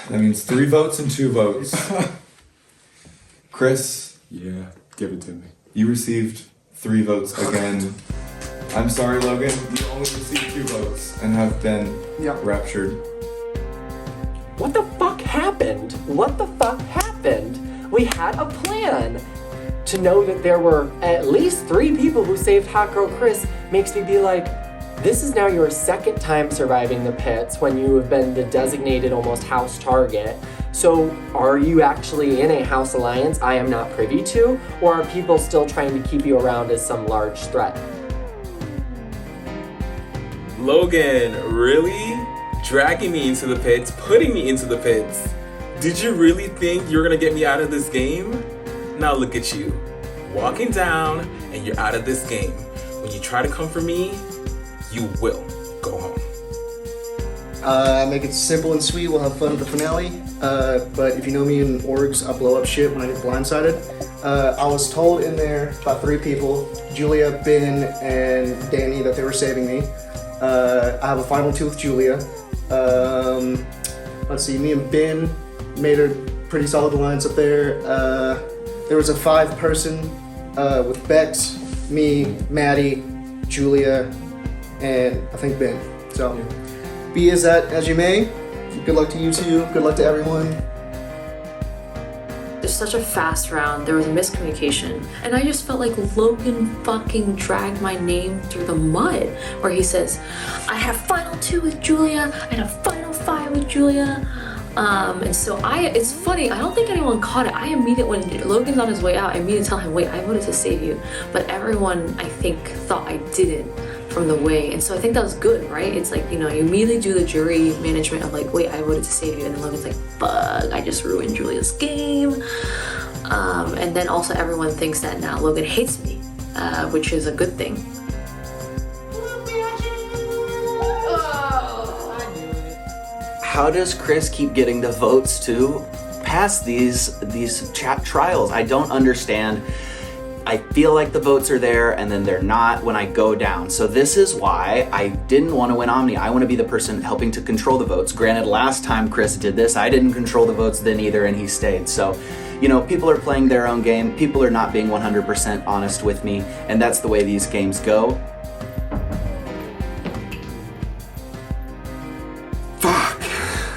That means 3 votes and 2 votes. Chris? Yeah, give it to me. You received 3 votes again. I'm sorry, Logan. You only received 2 votes and have been raptured. What the fuck happened? What the fuck happened? We had a plan. To know that there were at least 3 people who saved Hot Girl Chris makes me be like, this is now your 2nd time surviving the pits when you have been the designated almost house target. So are you actually in a house alliance I am not privy to? Or are people still trying to keep you around as some large threat? Logan, really? Dragging me into the pits, putting me into the pits. Did you really think you were gonna get me out of this game? Now look at you, walking down and you're out of this game. When you try to come for me, you will go home. Make it simple and sweet, we'll have fun at the finale. But if you know me in orgs, I blow up shit when I get blindsided. I was told in there by 3 people, Julia, Ben, and Danny, that they were saving me. I have a final 2 with Julia. Let's see, me and Ben made a pretty solid alliance up there. There was a 5-person with Bex, me, Maddie, Julia, and I think Ben. So, be as you may. Good luck to you two. Good luck to everyone. It's such a fast round. There was a miscommunication. And I just felt like Logan fucking dragged my name through the mud. Where he says, I have final 2 with Julia and a final 5 with Julia. And so it's funny, I don't think anyone caught it. I immediately, when Logan's on his way out, I immediately tell him, wait, I voted to save you. But everyone, I think, thought I didn't from the way. And so I think that was good, right? It's like, you immediately do the jury management of like, wait, I voted to save you. And then Logan's like, fuck, I just ruined Julia's game. And then also everyone thinks that now Logan hates me, which is a good thing. How does Chris keep getting the votes to pass these chat trials? I don't understand. I feel like the votes are there and then they're not when I go down. So this is why I didn't want to win Omni. I want to be the person helping to control the votes. Granted, last time Chris did this, I didn't control the votes then either and he stayed. So, people are playing their own game. People are not being 100% honest with me, and that's the way these games go.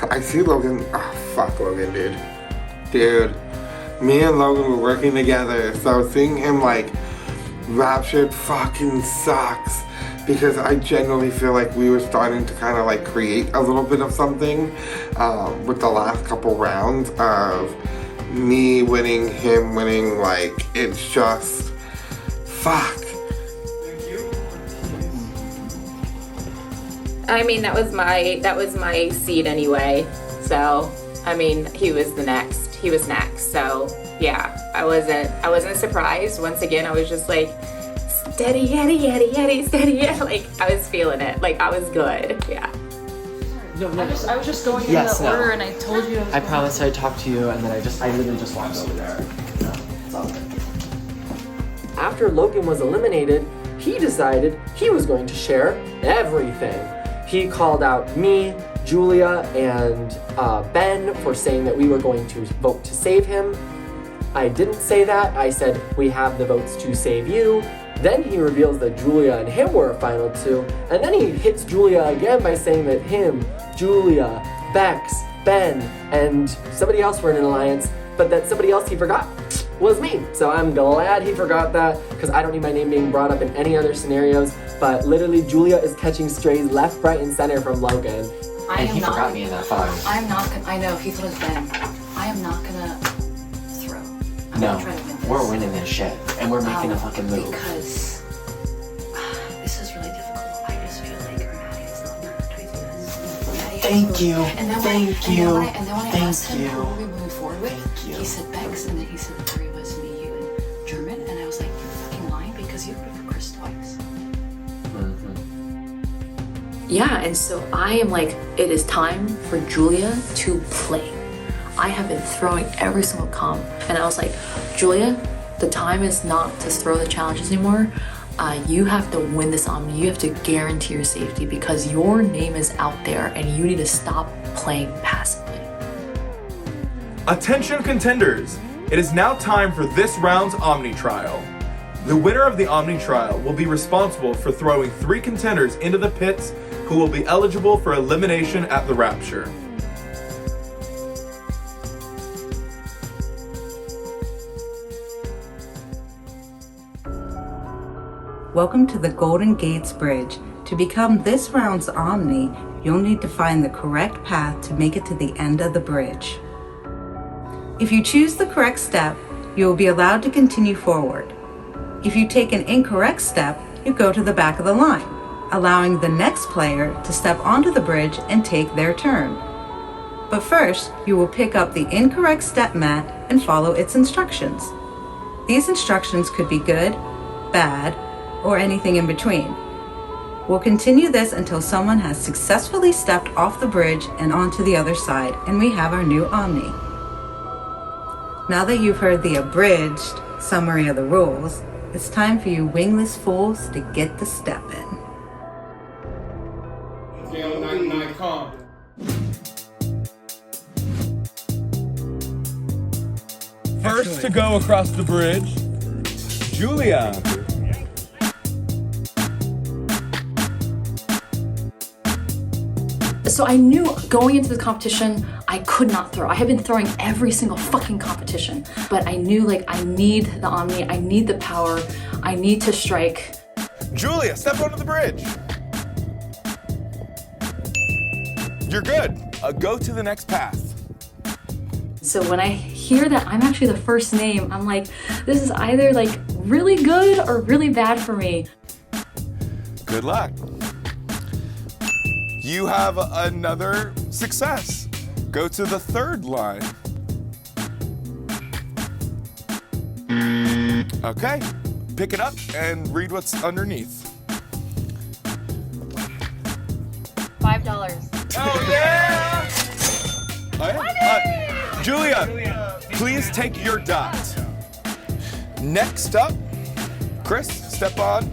I see Logan. Oh, fuck Logan, dude. Dude, me and Logan were working together, so seeing him raptured fucking sucks. Because I genuinely feel like we were starting to kind of create a little bit of something with the last couple rounds of me winning, him winning. It's just fuck. I mean, that was my seed anyway. So, I mean, he was next. So, yeah, I wasn't surprised. Once again, I was just like, steady, yeti, steady, yeti. I was feeling it. I was good. Yeah. No. I was just going in the order, and I told you. I promised I'd talk to you, and then I literally just walked over there. No, it's all good. After Logan was eliminated, he decided he was going to share everything. He called out me, Julia, and Ben for saying that we were going to vote to save him. I didn't say that. I said, we have the votes to save you. Then he reveals that Julia and him were a final 2. And then he hits Julia again by saying that him, Julia, Bex, Ben, and somebody else were in an alliance, but that somebody else he forgot was me. So I'm glad he forgot that, because I don't need my name being brought up in any other scenarios. But literally, Julia is catching strays left, right, and center from Logan. And he forgot me in that fight. I'm not gonna, I know, he thought it was Ben. I am not gonna throw. I'm gonna try to win this. We're winning this shit, and we're making a fucking move. Because this is really difficult. I just feel like Maddie is not prioritizing this. Thank you. And then when I asked him who we were moving forward with, he said Bex, and then he said the 3 of us, me, you, and German. And I was like, you're fucking lying, because you voted for Chris twice. Yeah, and so I am like, it is time for Julia to play. I have been throwing every single comp, and I was like, Julia, the time is not to throw the challenges anymore. You have to win this Omni. You have to guarantee your safety because your name is out there and you need to stop playing passively. Attention contenders! It is now time for this round's Omni trial. The winner of the Omni trial will be responsible for throwing 3 contenders into the pits who will be eligible for elimination at the Rapture. Welcome to the Golden Gates Bridge. To become this round's Omni, you'll need to find the correct path to make it to the end of the bridge. If you choose the correct step, you will be allowed to continue forward. If you take an incorrect step, you go to the back of the line, allowing the next player to step onto the bridge and take their turn. But first, you will pick up the incorrect step mat and follow its instructions. These instructions could be good, bad, or anything in between. We'll continue this until someone has successfully stepped off the bridge and onto the other side, and we have our new Omni. Now that you've heard the abridged summary of the rules, it's time for you wingless fools to get the step in. First to go across the bridge, Julia. So I knew going into the competition, I could not throw. I have been throwing every single fucking competition, but I knew like I need the Omni, I need the power, I need to strike. Julia, step onto the bridge. You're good. Go to the next path. So when I hear that I'm actually the first name, I'm like, this is either like really good or really bad for me. Good luck. You have another success. Go to the 3rd line. Okay, pick it up and read what's underneath. $5. Oh yeah! Julia, please take your dot. Next up, Chris, step on.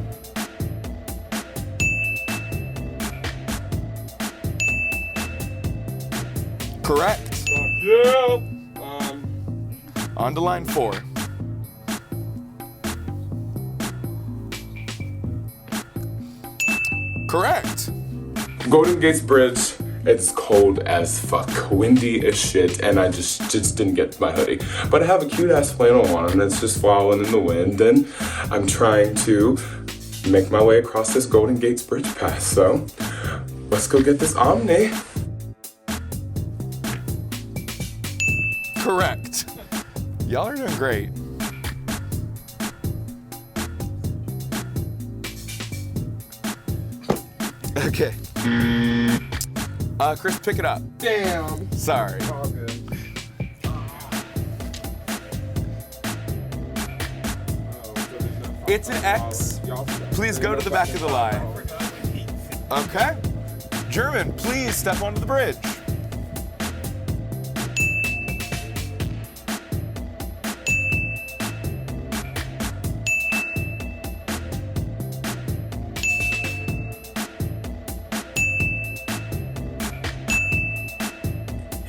Correct. Yeah. On to line 4. Correct. Golden Gates Bridge, it's cold as fuck, windy as shit, and I just didn't get my hoodie. But I have a cute ass flannel on and it's just flowing in the wind, and I'm trying to make my way across this Golden Gates Bridge path. So let's go get this Omni. Correct. Y'all are doing great. Okay. Chris, pick it up. Damn. Sorry. All good. It's an X. Please go to the back of the line. Okay. German, please step onto the bridge.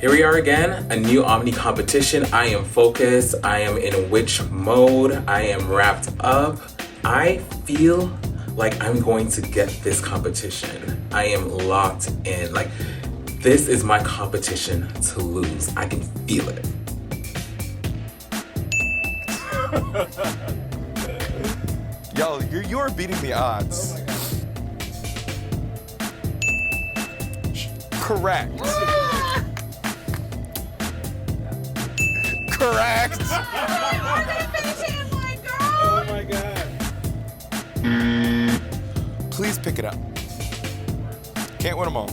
Here we are again, a new Omni competition. I am focused, I am in witch mode, I am wrapped up. I feel like I'm going to get this competition. I am locked in. Like, this is my competition to lose. I can feel it. Y'all, you're beating the odds. Correct. Correct. Oh my god. Please pick it up. Can't win them all.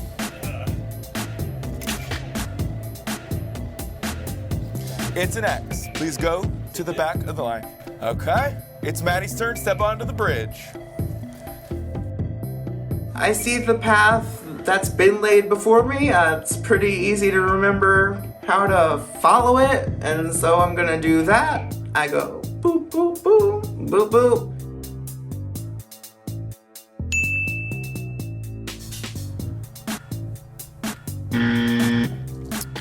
It's an X. Please go to the back of the line. Okay. It's Maddie's turn. Step onto the bridge. I see the path that's been laid before me. It's pretty easy to remember how to follow it, and so I'm gonna do that. I go boop, boop, boop, boop, boop.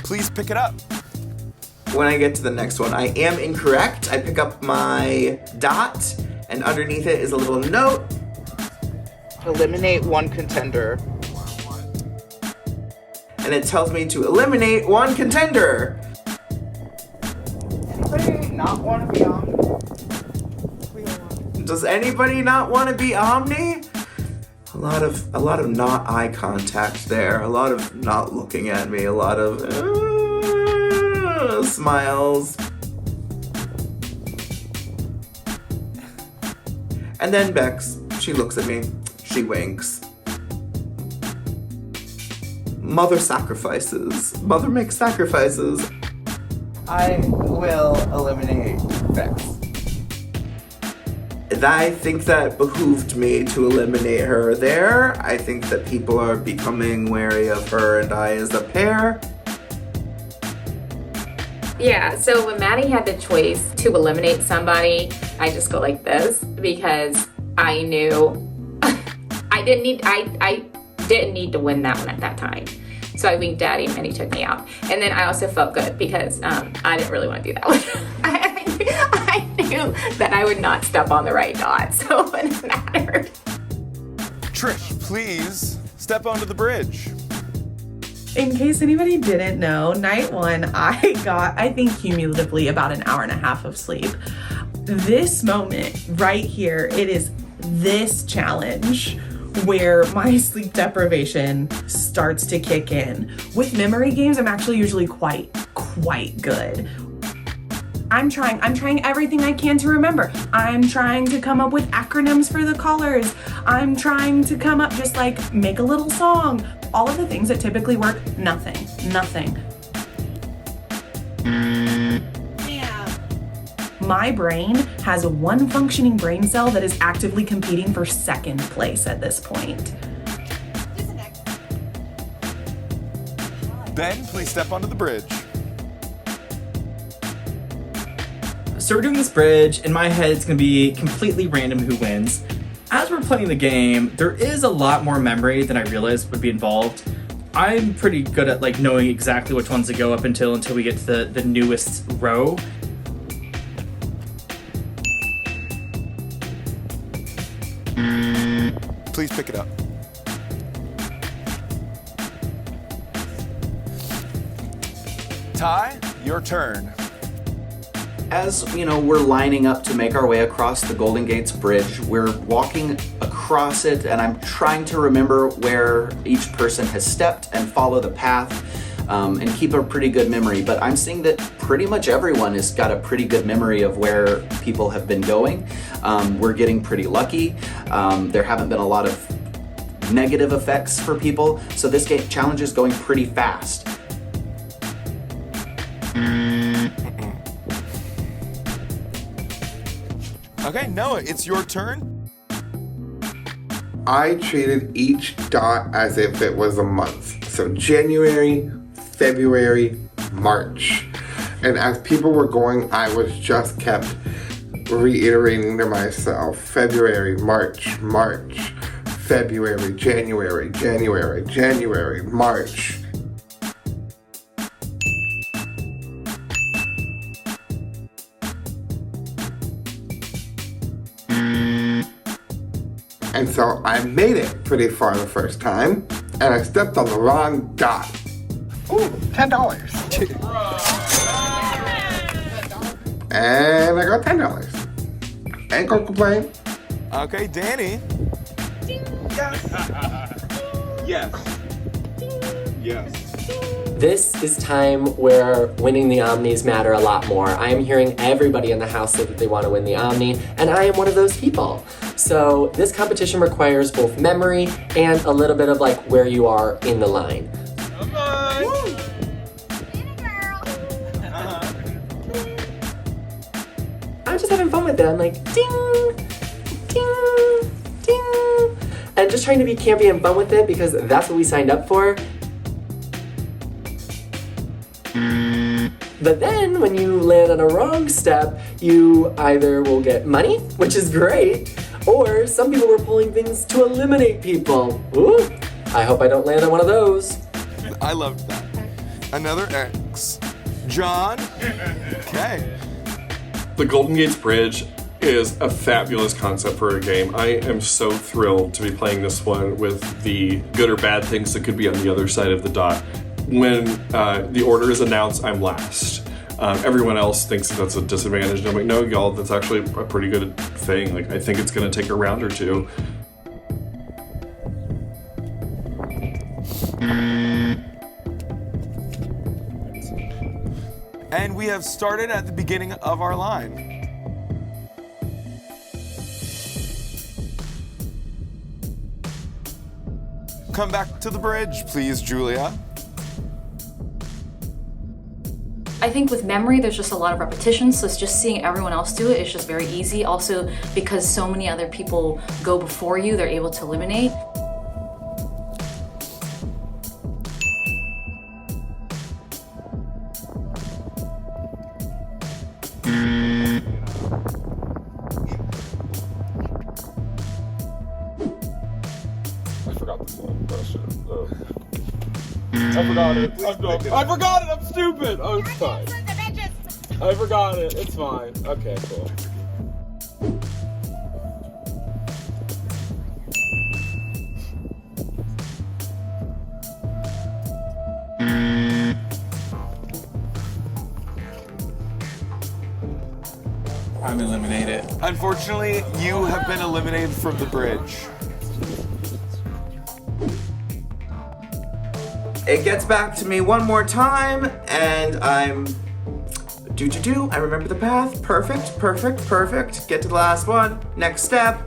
Please pick it up. when I get to the next one. I am incorrect. I pick up my dot, and underneath it is a little note. Eliminate one contender. And it tells me to eliminate one contender. Anybody not want to be Omni? Does anybody not want to be Omni? A lot of not eye contact there. A lot of not looking at me. A lot of smiles. And then Bex, she looks at me. She winks. Mother sacrifices. Mother makes sacrifices. I will eliminate Bex. I think that behooved me to eliminate her there. I think that people are becoming wary of her and I as a pair. Yeah, so when Maddie had the choice to eliminate somebody, I just go like this because I knew I didn't need to win that one at that time. So I winked Daddy and he took me out. And then I also felt good because I didn't really want to do that one. I knew that I would not step on the right dot, so it wouldn't matter. Trish, please step onto the bridge. In case anybody didn't know, night one, I got, I think cumulatively about an hour and a half of sleep. This moment right here, it is this challenge where my sleep deprivation starts to kick in. With memory games, I'm actually usually quite good. I'm trying everything I can to remember. I'm trying to come up with acronyms for the colors. I'm trying to come up, just like make a little song. All of the things that typically work, nothing. My brain has one functioning brain cell that is actively competing for second place at this point. Ben, please step onto the bridge. So we're doing this bridge. In my head, it's gonna be completely random who wins. As we're playing the game, there is a lot more memory than I realized would be involved. I'm pretty good at like knowing exactly which ones to go up until we get to the newest row. Please pick it up. Ty, your turn. As you know, we're lining up to make our way across the Golden Gates Bridge. We're walking across it, and I'm trying to remember where each person has stepped and follow the path and keep a pretty good memory. But I'm seeing that pretty much everyone has got a pretty good memory of where people have been going. We're getting pretty lucky. There haven't been a lot of negative effects for people, so this game challenge is going pretty fast. Okay, Noah, it's your turn. I treated each dot as if it was a month. So January, February, March. And as people were going, I was just kept reiterating to myself, February, March, February, January, March. And so I made it pretty far the first time, and I stepped on the wrong dot. Ooh, $10. And I got $10. Ain't gonna complain. Okay, Danny. Yes. This is time where winning the Omnis matter a lot more. I am hearing everybody in the house say that they want to win the Omni, and I am one of those people. So this competition requires both memory and a little bit of like where you are in the line. I'm just having fun with it. I'm like, ding, ding, ding. And just trying to be campy and fun with it because that's what we signed up for. But then when you land on a wrong step, you either will get money, which is great, or some people were pulling things to eliminate people. Ooh, I hope I don't land on one of those. I loved that. Another X. John. Okay. The Golden Gates Bridge is a fabulous concept for a game. I am so thrilled to be playing this one with the good or bad things that could be on the other side of the dot. When the order is announced, I'm last. Everyone else thinks that's a disadvantage. And I'm like, no, y'all, that's actually a pretty good thing. Like, I think it's gonna take a round or two. And we have started at the beginning of our line. Come back to the bridge, please, Julia. I think with memory, there's just a lot of repetition, so it's just seeing everyone else do it. It's just very easy. Also, because so many other people go before you, they're able to eliminate. I forgot it. I forgot it. I'm stupid. Oh, it's fine. I forgot it. It's fine. Okay, cool. I'm eliminated. Unfortunately, you have been eliminated from the bridge. It gets back to me one more time, and I'm I remember the path. Perfect, perfect, perfect. Get to the last one. Next step.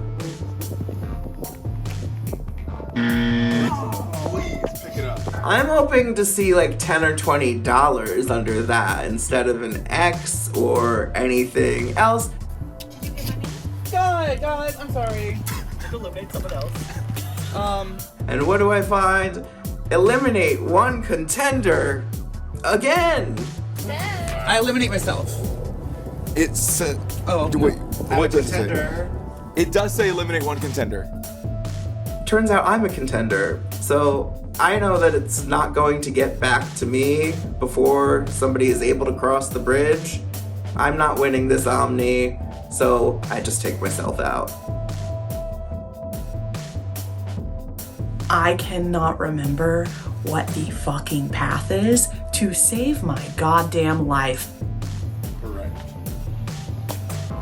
I'm hoping to see like $10 or $20 under that instead of an X or anything else. Guys, I'm sorry. To eliminate someone else. And what do I find? Eliminate one contender again. I eliminate myself. It's wait, I'm what a does it say? contender. It does say eliminate one contender. Turns out I'm a contender, so I know that it's not going to get back to me before somebody is able to cross the bridge. I'm not winning this Omni, so I just take myself out. I cannot remember what the fucking path is to save my goddamn life. Correct.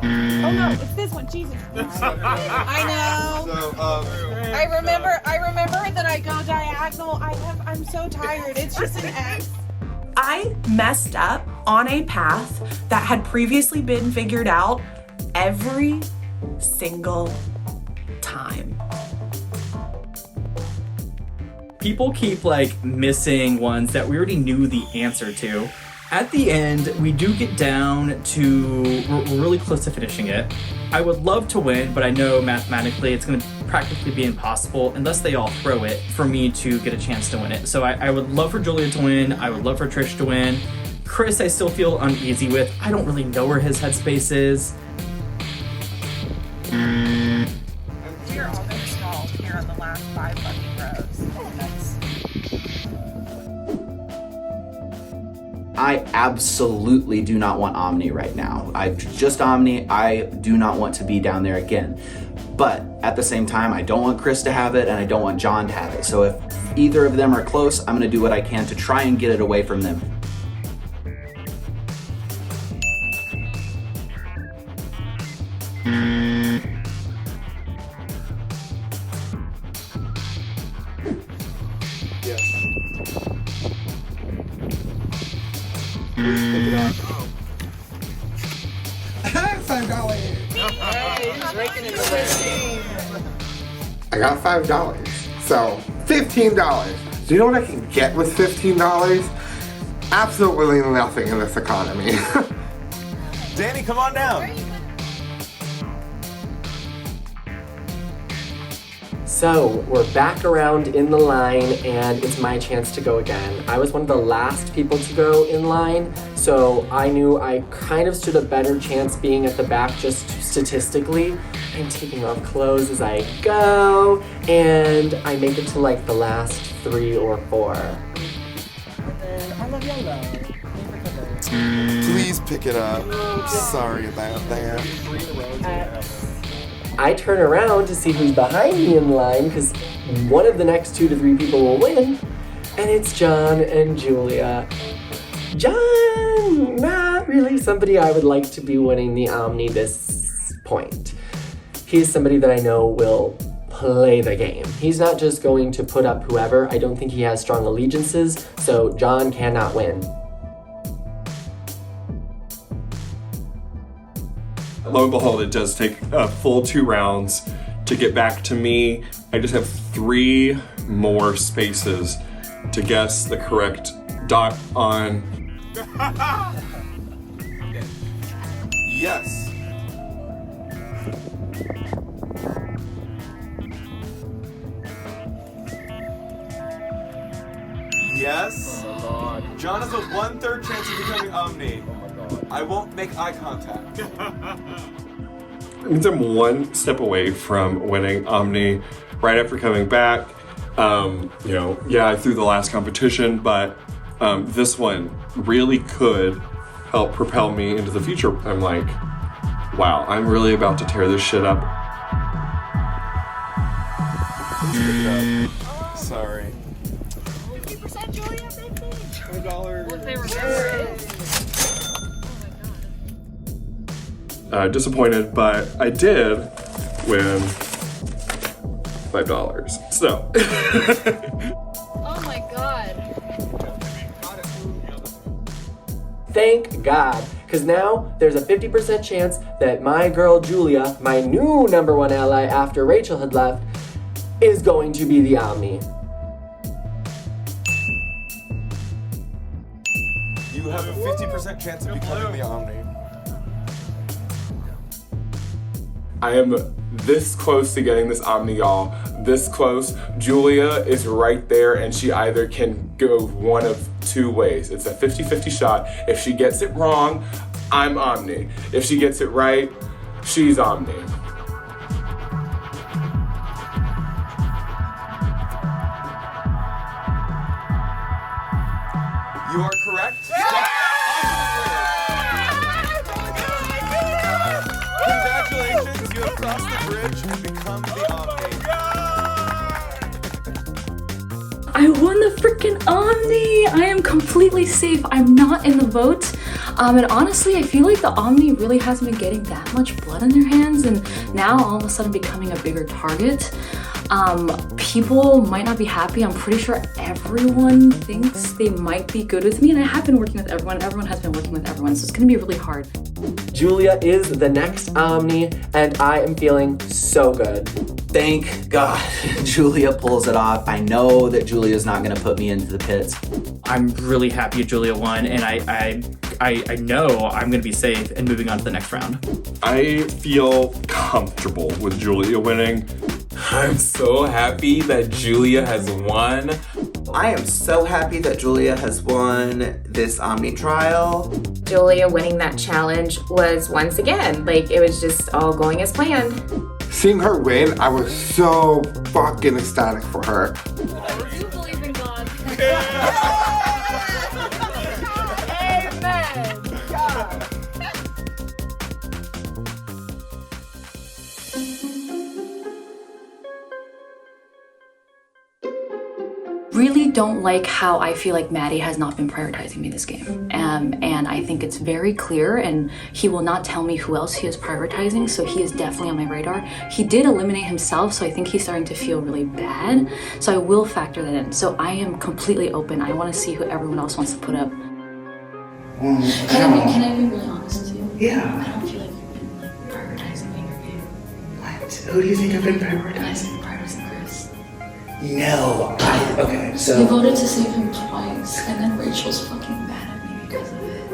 Oh no, it's this one. Jesus. I know. So, I remember that I go diagonal. I'm so tired. It's just an X. I messed up on a path that had previously been figured out every single time. People keep like missing ones that we already knew the answer to. At the end, we do get down to, we're really close to finishing it. I would love to win, but I know mathematically it's gonna practically be impossible unless they all throw it for me to get a chance to win it. So I would love for Julia to win. I would love for Trish to win. Chris, I still feel uneasy with. I don't really know where his headspace is. You're all gonna stall here on the last 5 fucking rows. I absolutely do not want Omni right now. I've just Omni. I do not want to be down there again. But at the same time, I don't want Chris to have it and I don't want John to have it. So if either of them are close, I'm gonna do what I can to try and get it away from them. I got $5. So $15. Do you know what I can get with $15? Absolutely nothing in this economy. Danny, come on down. So we're back around in the line and it's my chance to go again. I was one of the last people to go in line, so I knew I kind of stood a better chance being at the back just statistically. I'm taking off clothes as I go and I make it to like the last 3 or 4. I love yellow. Please pick it up. Sorry about that. I turn around to see who's behind me in line because one of the next 2 to 3 people will win, and it's John and Julia. John, not really somebody I would like to be winning the Omni this point. He's somebody that I know will play the game. He's not just going to put up whoever. I don't think he has strong allegiances, so John cannot win. Lo and behold, it does take a full 2 rounds to get back to me. I just have 3 more spaces to guess the correct dot on. Yes. Yes. John has a 1/3 chance of becoming Omni. I won't make eye contact. It means I'm 1 step away from winning Omni right after coming back. I threw the last competition, but this one really could help propel me into the future. I'm like, wow, I'm really about to tear this shit up. Sorry. 50% Julia, baby. $20. Well, if they remember it. Disappointed, but I did win $5. So. Oh my god. Thank God, because now there's a 50% chance that my girl Julia, my new #1 ally after Rachel had left, is going to be the Omni. You have a 50% chance of becoming the Omni. I am this close to getting this Omni, y'all. This close. Julia is right there, and she either can go one of 2 ways. It's a 50-50 shot. If she gets it wrong, I'm Omni. If she gets it right, she's Omni. You are correct. Congratulations, you have crossed the bridge and become the Omni. I won the freaking Omni! I am completely safe. I'm not in the vote. And honestly, I feel like the Omni really hasn't been getting that much blood in their hands, and now all of a sudden becoming a bigger target. People might not be happy. I'm pretty sure everyone thinks they might be good with me, and I have been working with everyone. Everyone has been working with everyone, so it's gonna be really hard. Julia is the next Omni, and I am feeling so good. Thank God Julia pulls it off. I know that Julia's not gonna put me into the pits. I'm really happy Julia won, and I know I'm gonna be safe and moving on to the next round. I feel comfortable with Julia winning. I'm so happy that Julia has won. I am so happy that Julia has won this Omni trial. Julia winning that challenge was once again, like, it was just all going as planned. Seeing her win, I was so fucking ecstatic for her. You believe in God. Amen. God. Really don't like how I feel like Maddie has not been prioritizing me this game. And I think it's very clear, and he will not tell me who else he is prioritizing, so he is definitely on my radar. He did eliminate himself, so I think he's starting to feel really bad. So I will factor that in. So I am completely open. I want to see who everyone else wants to put up. Can I be really honest with you? Yeah. I don't feel like you've been like prioritizing me your game. What? Who do you think I've been prioritizing? Prioritizing Chris. No. Okay, so. You voted to save him twice, and then Rachel's fucking mad at me because of it.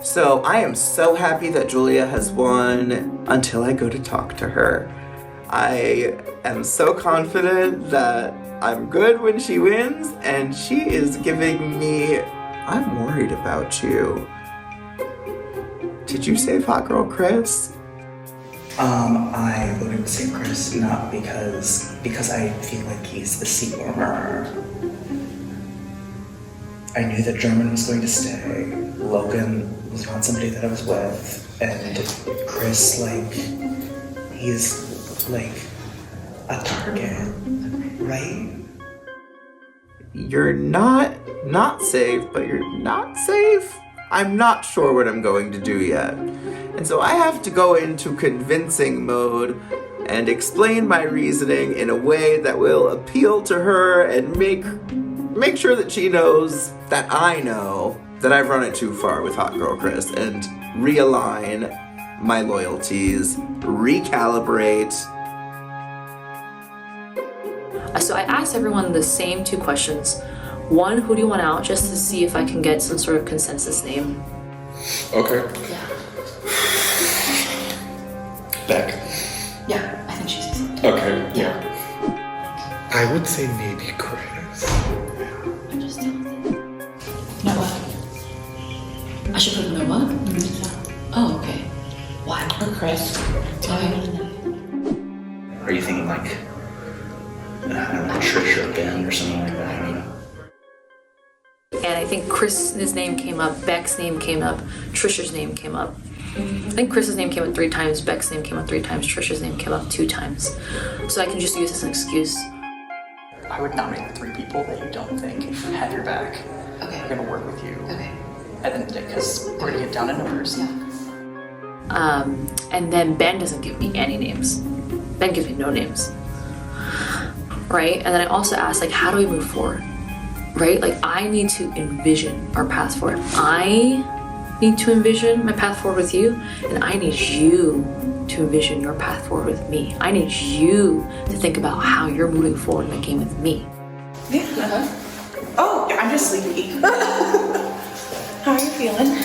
So I am so happy that Julia has won until I go to talk to her. I am so confident that I'm good when she wins, and she is giving me, I'm worried about you. Did you save Hot Girl Chris? I wouldn't say Chris, not because I feel like he's the seat warmer. I knew that Drummond was going to stay. Logan was not somebody that I was with. And Chris, like, he's like a target, right? You're not safe, but you're not safe? I'm not sure what I'm going to do yet. And so I have to go into convincing mode and explain my reasoning in a way that will appeal to her and make sure that she knows that I know that I've run it too far with Hot Girl Chris, and realign my loyalties, recalibrate. So I asked everyone the same 2 questions. 1, who do you want out, just to see if I can get some sort of consensus name. Okay. Yeah. Beck. Yeah, I think she's easy. Okay, yeah. I would say maybe Chris. I just don't think. Noah. I should put Noah? Oh, okay. Why? Or Chris. Are you thinking like, I don't know, Trish or Ben or something like that? I don't know. And I think Chris's name came up, Beck's name came up, Trisha's name came up. I think Chris's name came up 3 times, Beck's name came up 3 times, Trisha's name came up 2 times. So I can just use this as an excuse. I would nominate the 3 people that you don't think have your back. Okay. Are gonna work with you. Okay. And then, because we're gonna get down to numbers. Yeah. And then Ben doesn't give me any names. Ben gives me no names. Right? And then I also asked, like, how do we move forward? Right? Like, I need to envision our path forward. I need to envision my path forward with you, and I need you to envision your path forward with me. I need you to think about how you're moving forward in the game with me. Yeah. Oh, I'm just sleepy. How are you feeling?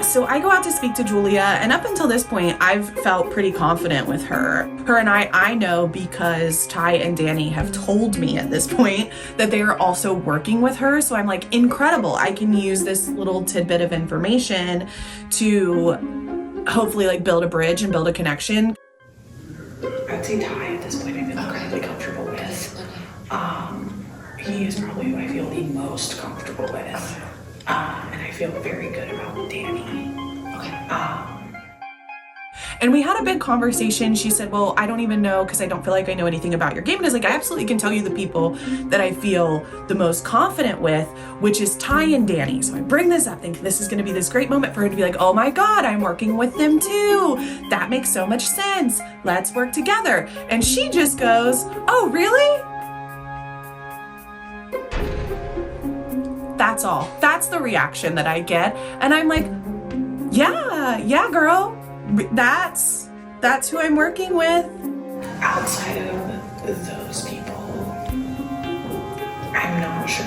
So I go out to speak to Julia, and up until this point, I've felt pretty confident with her. Her and I know because Ty and Danny have told me at this point that they are also working with her. So I'm like, incredible. I can use this little tidbit of information to hopefully like build a bridge and build a connection. I'd say Ty at this point I've been incredibly comfortable with. He is probably who I feel the most comfortable with. And I feel very good about Danny. And we had a big conversation. She said, well, I don't even know because I don't feel like I know anything about your game. And I was like, I absolutely can tell you the people that I feel the most confident with, which is Ty and Danny. So I bring this up thinking this is going to be this great moment for her to be like, oh my God, I'm working with them too. That makes so much sense. Let's work together. And she just goes, oh, really? That's all. That's the reaction that I get. And I'm like, yeah, girl. That's who I'm working with. Outside of those people, I'm not sure,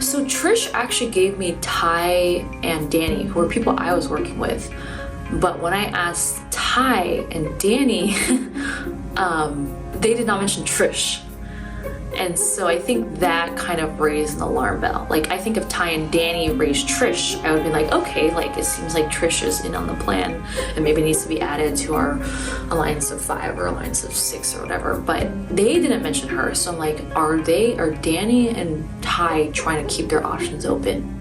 So Trish actually gave me Ty and Danny, who were people I was working with. But when I asked Ty and Danny, they did not mention Trish. And so I think that kind of raised an alarm bell. Like, I think if Ty and Danny raised Trish, I would be like, okay, like, it seems like Trish is in on the plan and maybe needs to be added to our alliance of 5 or alliance of 6 or whatever. But they didn't mention her. So I'm like, are Danny and Ty trying to keep their options open?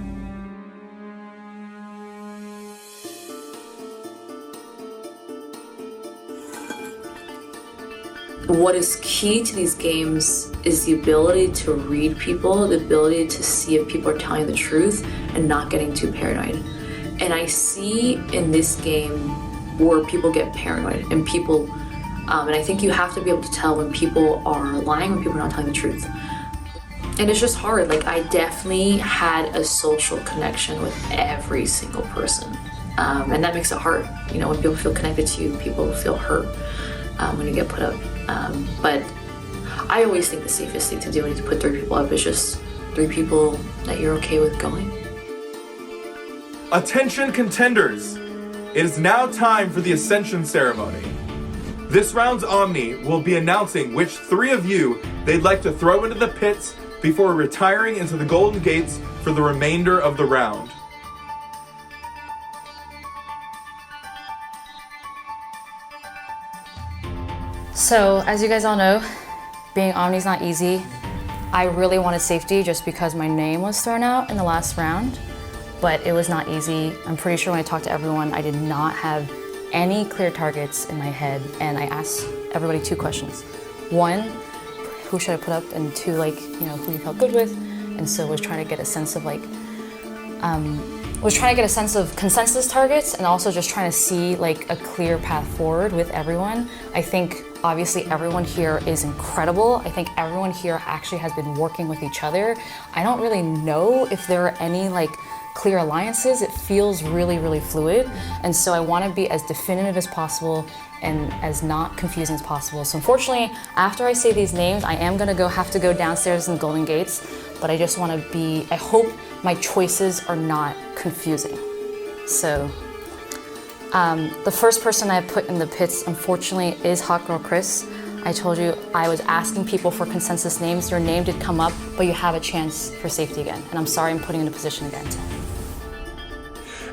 What is key to these games is the ability to read people, the ability to see if people are telling the truth and not getting too paranoid. And I see in this game where people get paranoid and people, and I think you have to be able to tell when people are lying, when people are not telling the truth. And it's just hard. Like, I definitely had a social connection with every single person. And that makes it hard. You know, when people feel connected to you, people feel hurt when you get put up. But I always think the safest thing to do when you put 3 people up is just 3 people that you're okay with going. Attention contenders! It is now time for the Ascension ceremony. This round's Omni will be announcing which 3 of you they'd like to throw into the pits before retiring into the Golden Gates for the remainder of the round. So, as you guys all know, being Omni's not easy. I really wanted safety just because my name was thrown out in the last round, but it was not easy. I'm pretty sure when I talked to everyone, I did not have any clear targets in my head, and I asked everybody 2 questions. 1, who should I put up, and 2, like, you know, who you felt good with, and so was trying to get a sense of like, consensus targets, and also just trying to see like a clear path forward with everyone. I think obviously everyone here is incredible. I think everyone here actually has been working with each other. I don't really know if there are any like clear alliances. It feels really, really fluid. And so I want to be as definitive as possible and as not confusing as possible. So unfortunately, after I say these names, I am gonna have to go downstairs in the Golden Gates, but I just want to be, I hope my choices are not confusing. So the first person I put in the pits, unfortunately, is Hot Girl Chris. I told you I was asking people for consensus names. Your name did come up, but you have a chance for safety again. And I'm sorry I'm putting you in a position again.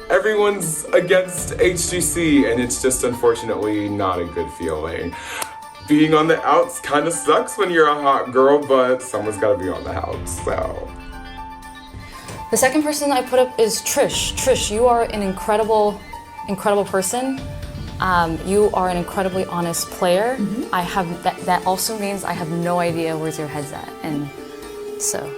Everyone's against HGC, and it's just unfortunately not a good feeling. Being on the outs kind of sucks when you're a hot girl, but someone's got to be on the outs, so. The second person I put up is Trish. Trish, you are an incredible person. You are an incredibly honest player. I have that also means I have no idea where's your head's at, and so.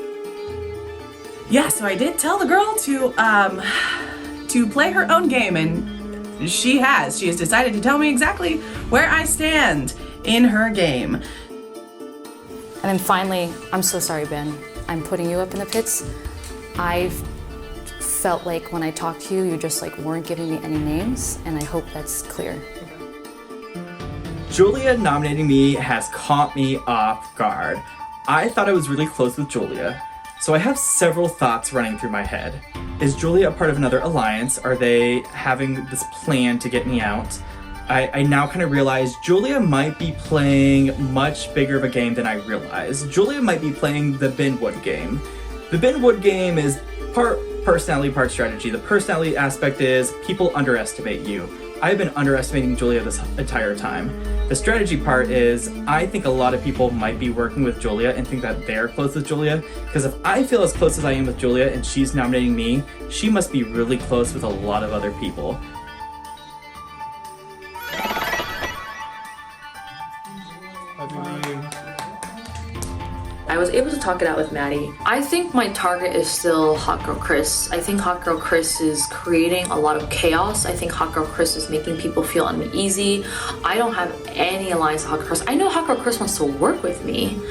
Yeah, so I did tell the girl to play her own game, and she has. She has decided to tell me exactly where I stand in her game. And then finally, I'm so sorry, Ben. I'm putting you up in the pits. I've felt like when I talked to you, you just like weren't giving me any names, and I hope that's clear. Julia nominating me has caught me off guard. I thought I was really close with Julia, so I have several thoughts running through my head. Is Julia a part of another alliance? Are they having this plan to get me out? I now kind of realize Julia might be playing much bigger of a game than I realized. Julia might be playing the Ben Wood game. The Ben Wood game is part personality, part strategy. The personality aspect is people underestimate you. I've been underestimating Julia this entire time. The strategy part is I think a lot of people might be working with Julia and think that they're close with Julia, because if I feel as close as I am with Julia and she's nominating me, she must be really close with a lot of other people. I was able to talk it out with Maddie. I think my target is still Hot Girl Chris. I think Hot Girl Chris is creating a lot of chaos. I think Hot Girl Chris is making people feel uneasy. I don't have any alliance with Hot Girl Chris. I know Hot Girl Chris wants to work with me,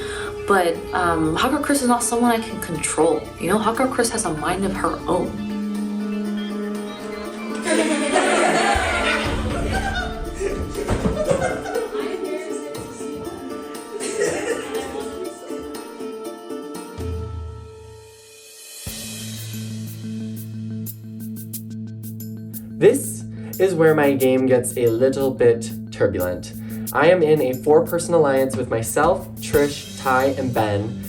but Hot Girl Chris is not someone I can control. You know, Hot Girl Chris has a mind of her own. This is where my game gets a little bit turbulent. I am in a 4-person alliance with myself, Trish, Ty, and Ben.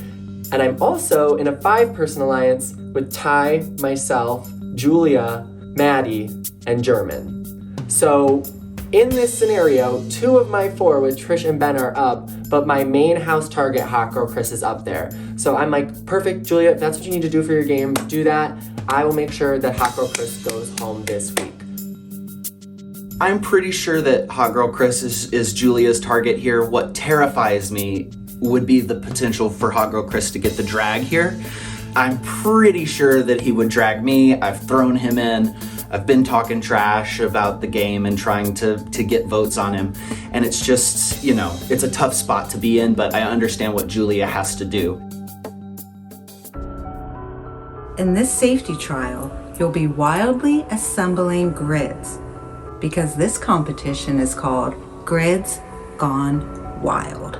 And I'm also in a 5-person alliance with Ty, myself, Julia, Maddie, and German. So in this scenario, 2 of my 4 with Trish and Ben are up, but my main house target, Hot Girl Chris, is up there. So I'm like, perfect, Julia, if that's what you need to do for your game, do that. I will make sure that Hot Girl Chris goes home this week. I'm pretty sure that Hot Girl Chris is Julia's target here. What terrifies me would be the potential for Hot Girl Chris to get the drag here. I'm pretty sure that he would drag me. I've thrown him in. I've been talking trash about the game and trying to get votes on him. And it's just, you know, it's a tough spot to be in, but I understand what Julia has to do. In this safety trial, you'll be wildly assembling grids, because this competition is called Grids Gone Wild.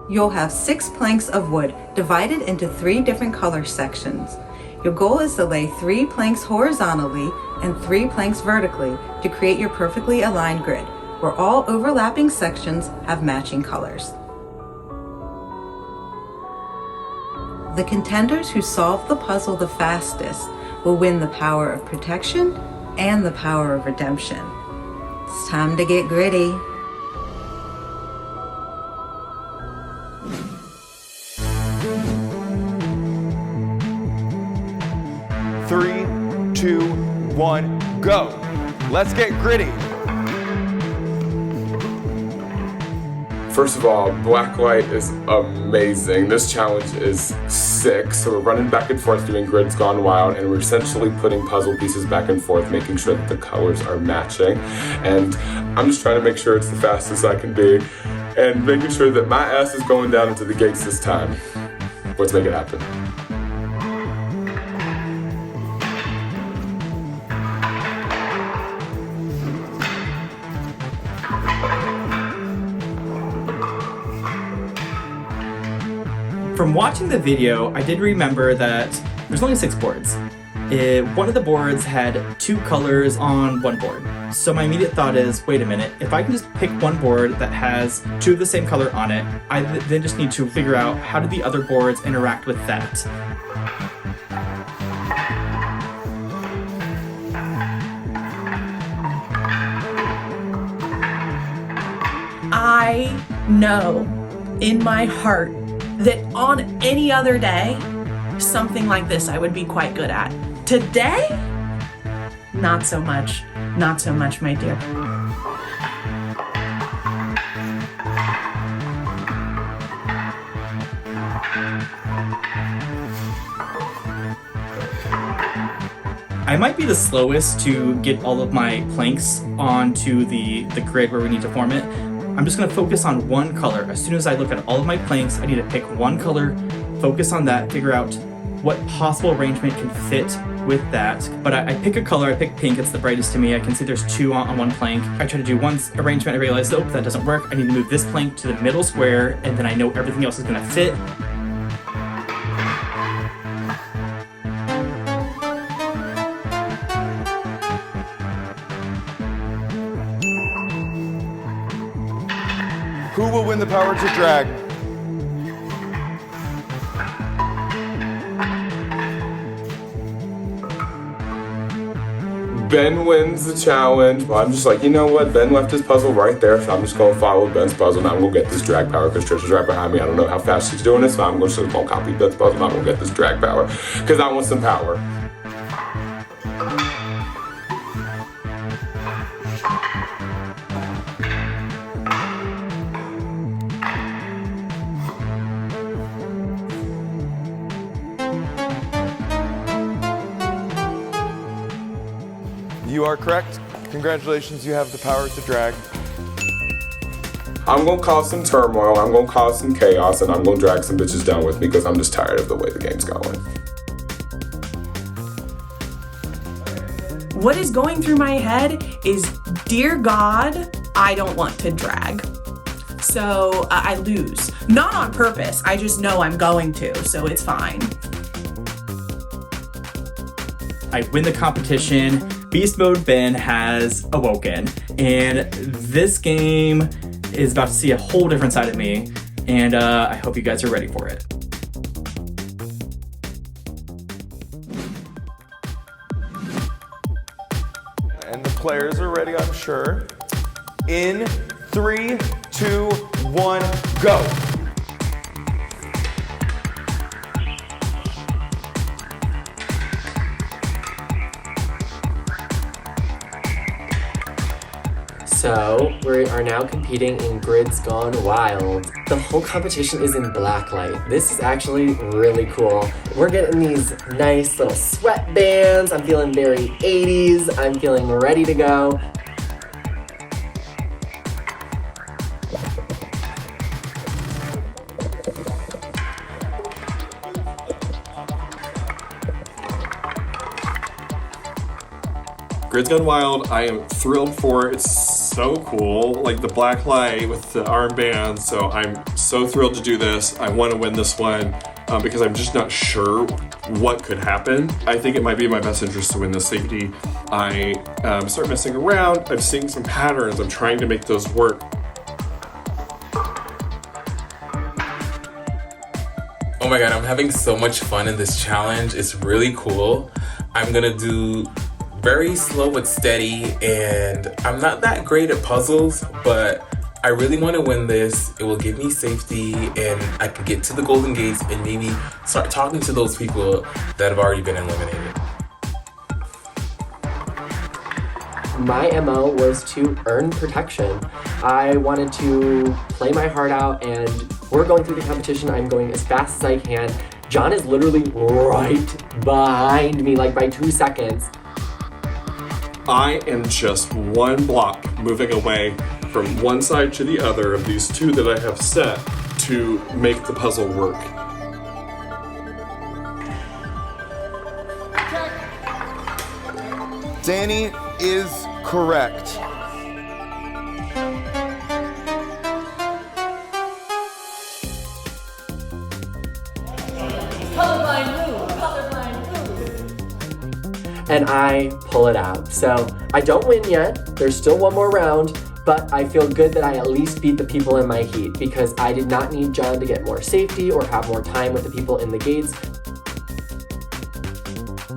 You'll have 6 planks of wood divided into 3 different color sections. Your goal is to lay 3 planks horizontally and 3 planks vertically to create your perfectly aligned grid, where all overlapping sections have matching colors. The contenders who solve the puzzle the fastest will win the power of protection and the power of redemption. It's time to get gritty. 1, go. Let's get gritty. First of all, blacklight is amazing. This challenge is sick. So we're running back and forth doing grids gone wild, and we're essentially putting puzzle pieces back and forth, making sure that the colors are matching. And I'm just trying to make sure it's the fastest I can be, and making sure that my ass is going down into the gates this time. Let's make it happen. From watching the video, I did remember that there's only 6 boards. One of the boards had 2 colors on one board. So my immediate thought is, wait a minute, if I can just pick one board that has 2 of the same color on it, I then just need to figure out how do the other boards interact with that. I know in my heart that on any other day, something like this I would be quite good at. Today, not so much. Not so much, my dear. I might be the slowest to get all of my planks onto the grid where we need to form it. I'm just gonna focus on one color. As soon as I look at all of my planks, I need to pick one color, focus on that, figure out what possible arrangement can fit with that. But I pick a color, I pick pink, it's the brightest to me. I can see there's 2 on one plank. I try to do one arrangement, I realize, oh, that doesn't work. I need to move this plank to the middle square, and then I know everything else is gonna fit. Who will win the power to drag? Ben wins the challenge. Well, I'm just like, you know what? Ben left his puzzle right there, so I'm just gonna follow Ben's puzzle and I'm gonna get this drag power because Trisha's right behind me. I don't know how fast she's doing this, so I'm just gonna copy Ben's puzzle and I'm gonna get this drag power because I want some power. You are correct. Congratulations, you have the power to drag. I'm gonna cause some turmoil, I'm gonna cause some chaos, and I'm gonna drag some bitches down with me because I'm just tired of the way the game's going. What is going through my head is, dear God, I don't want to drag. So I lose. Not on purpose, I just know I'm going to, so it's fine. I win the competition. Beast Mode Ben has awoken, and this game is about to see a whole different side of me, and I hope you guys are ready for it. And the players are ready, I'm sure. In 3, 2, 1, go. So, we are now competing in Grids Gone Wild. The whole competition is in blacklight. This is actually really cool. We're getting these nice little sweatbands. I'm feeling very 80s. I'm feeling ready to go. Grids Gone Wild, I am thrilled for. It's so cool, like the black light with the armband, so I'm so thrilled to do this. I want to win this one because I'm just not sure what could happen. I think it might be in my best interest to win this safety. I start messing around, I'm seeing some patterns, I'm trying to make those work. Oh my god, I'm having so much fun in this challenge. It's really cool. I'm gonna do very slow but steady, and I'm not that great at puzzles, but I really want to win this. It will give me safety, and I can get to the Golden Gates and maybe start talking to those people that have already been eliminated. my MO was to earn protection. I wanted to play my heart out, and we're going through the competition. I'm going as fast as I can. John is literally right behind me, like by 2 seconds. I am just one block moving away from one side to the other of these two that I have set to make the puzzle work. Danny is correct. And I pull it out. So I don't win yet. There's still one more round, but I feel good that I at least beat the people in my heat because I did not need John to get more safety or have more time with the people in the gates.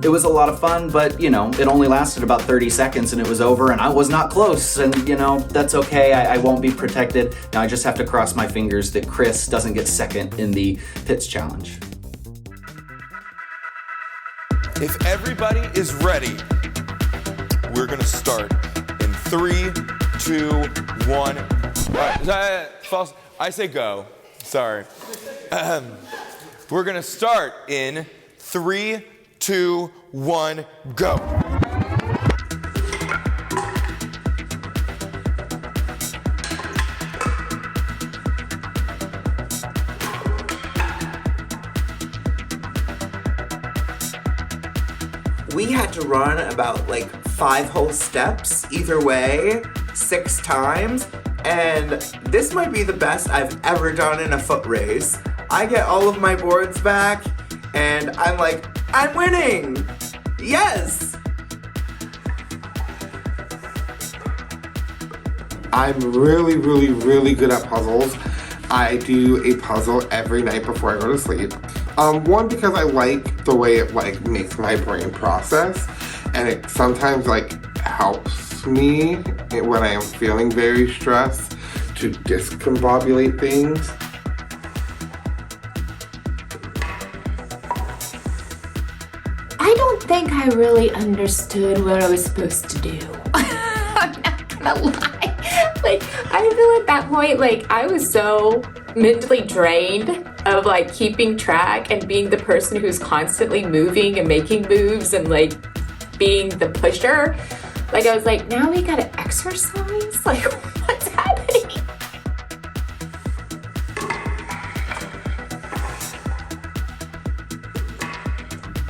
It was a lot of fun, but it only lasted about 30 seconds and it was over and I was not close. And that's okay, I won't be protected. Now I just have to cross my fingers that Chris doesn't get second in the pits challenge. If everybody is ready, we're gonna start in 3, 2, 1. False. I say go. Sorry. We're gonna start in 3, 2, 1, go. We had to run about 5 whole steps either way, 6 times, and this might be the best I've ever done in a foot race. I get all of my boards back, and I'm like, I'm winning! Yes! I'm really, really, really good at puzzles. I do a puzzle every night before I go to sleep. One, because I like the way it makes my brain process, and it sometimes helps me when I am feeling very stressed to discombobulate things. I don't think I really understood what I was supposed to do. I'm not gonna lie. I feel at that point, I was so mentally drained of keeping track and being the person who's constantly moving and making moves and being the pusher. I was like, now we gotta exercise? What's happening?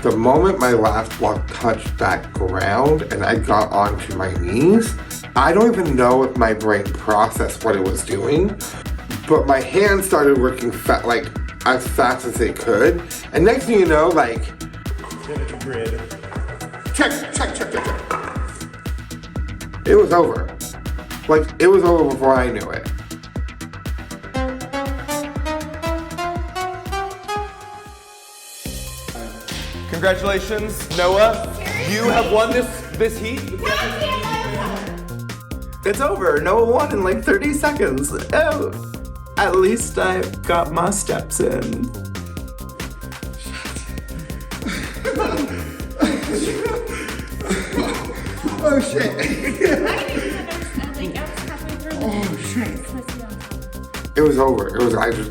The moment my last block touched that ground and I got onto my knees, I don't even know if my brain processed what it was doing, but my hands started working as fast as they could, and next thing you know, Grid. check. It was over. It was over before I knew it. Congratulations, Noah. You have won this heat. It's over. Noah won in 30 seconds. Oh, at least I got my steps in. Oh shit. Oh shit. It was over.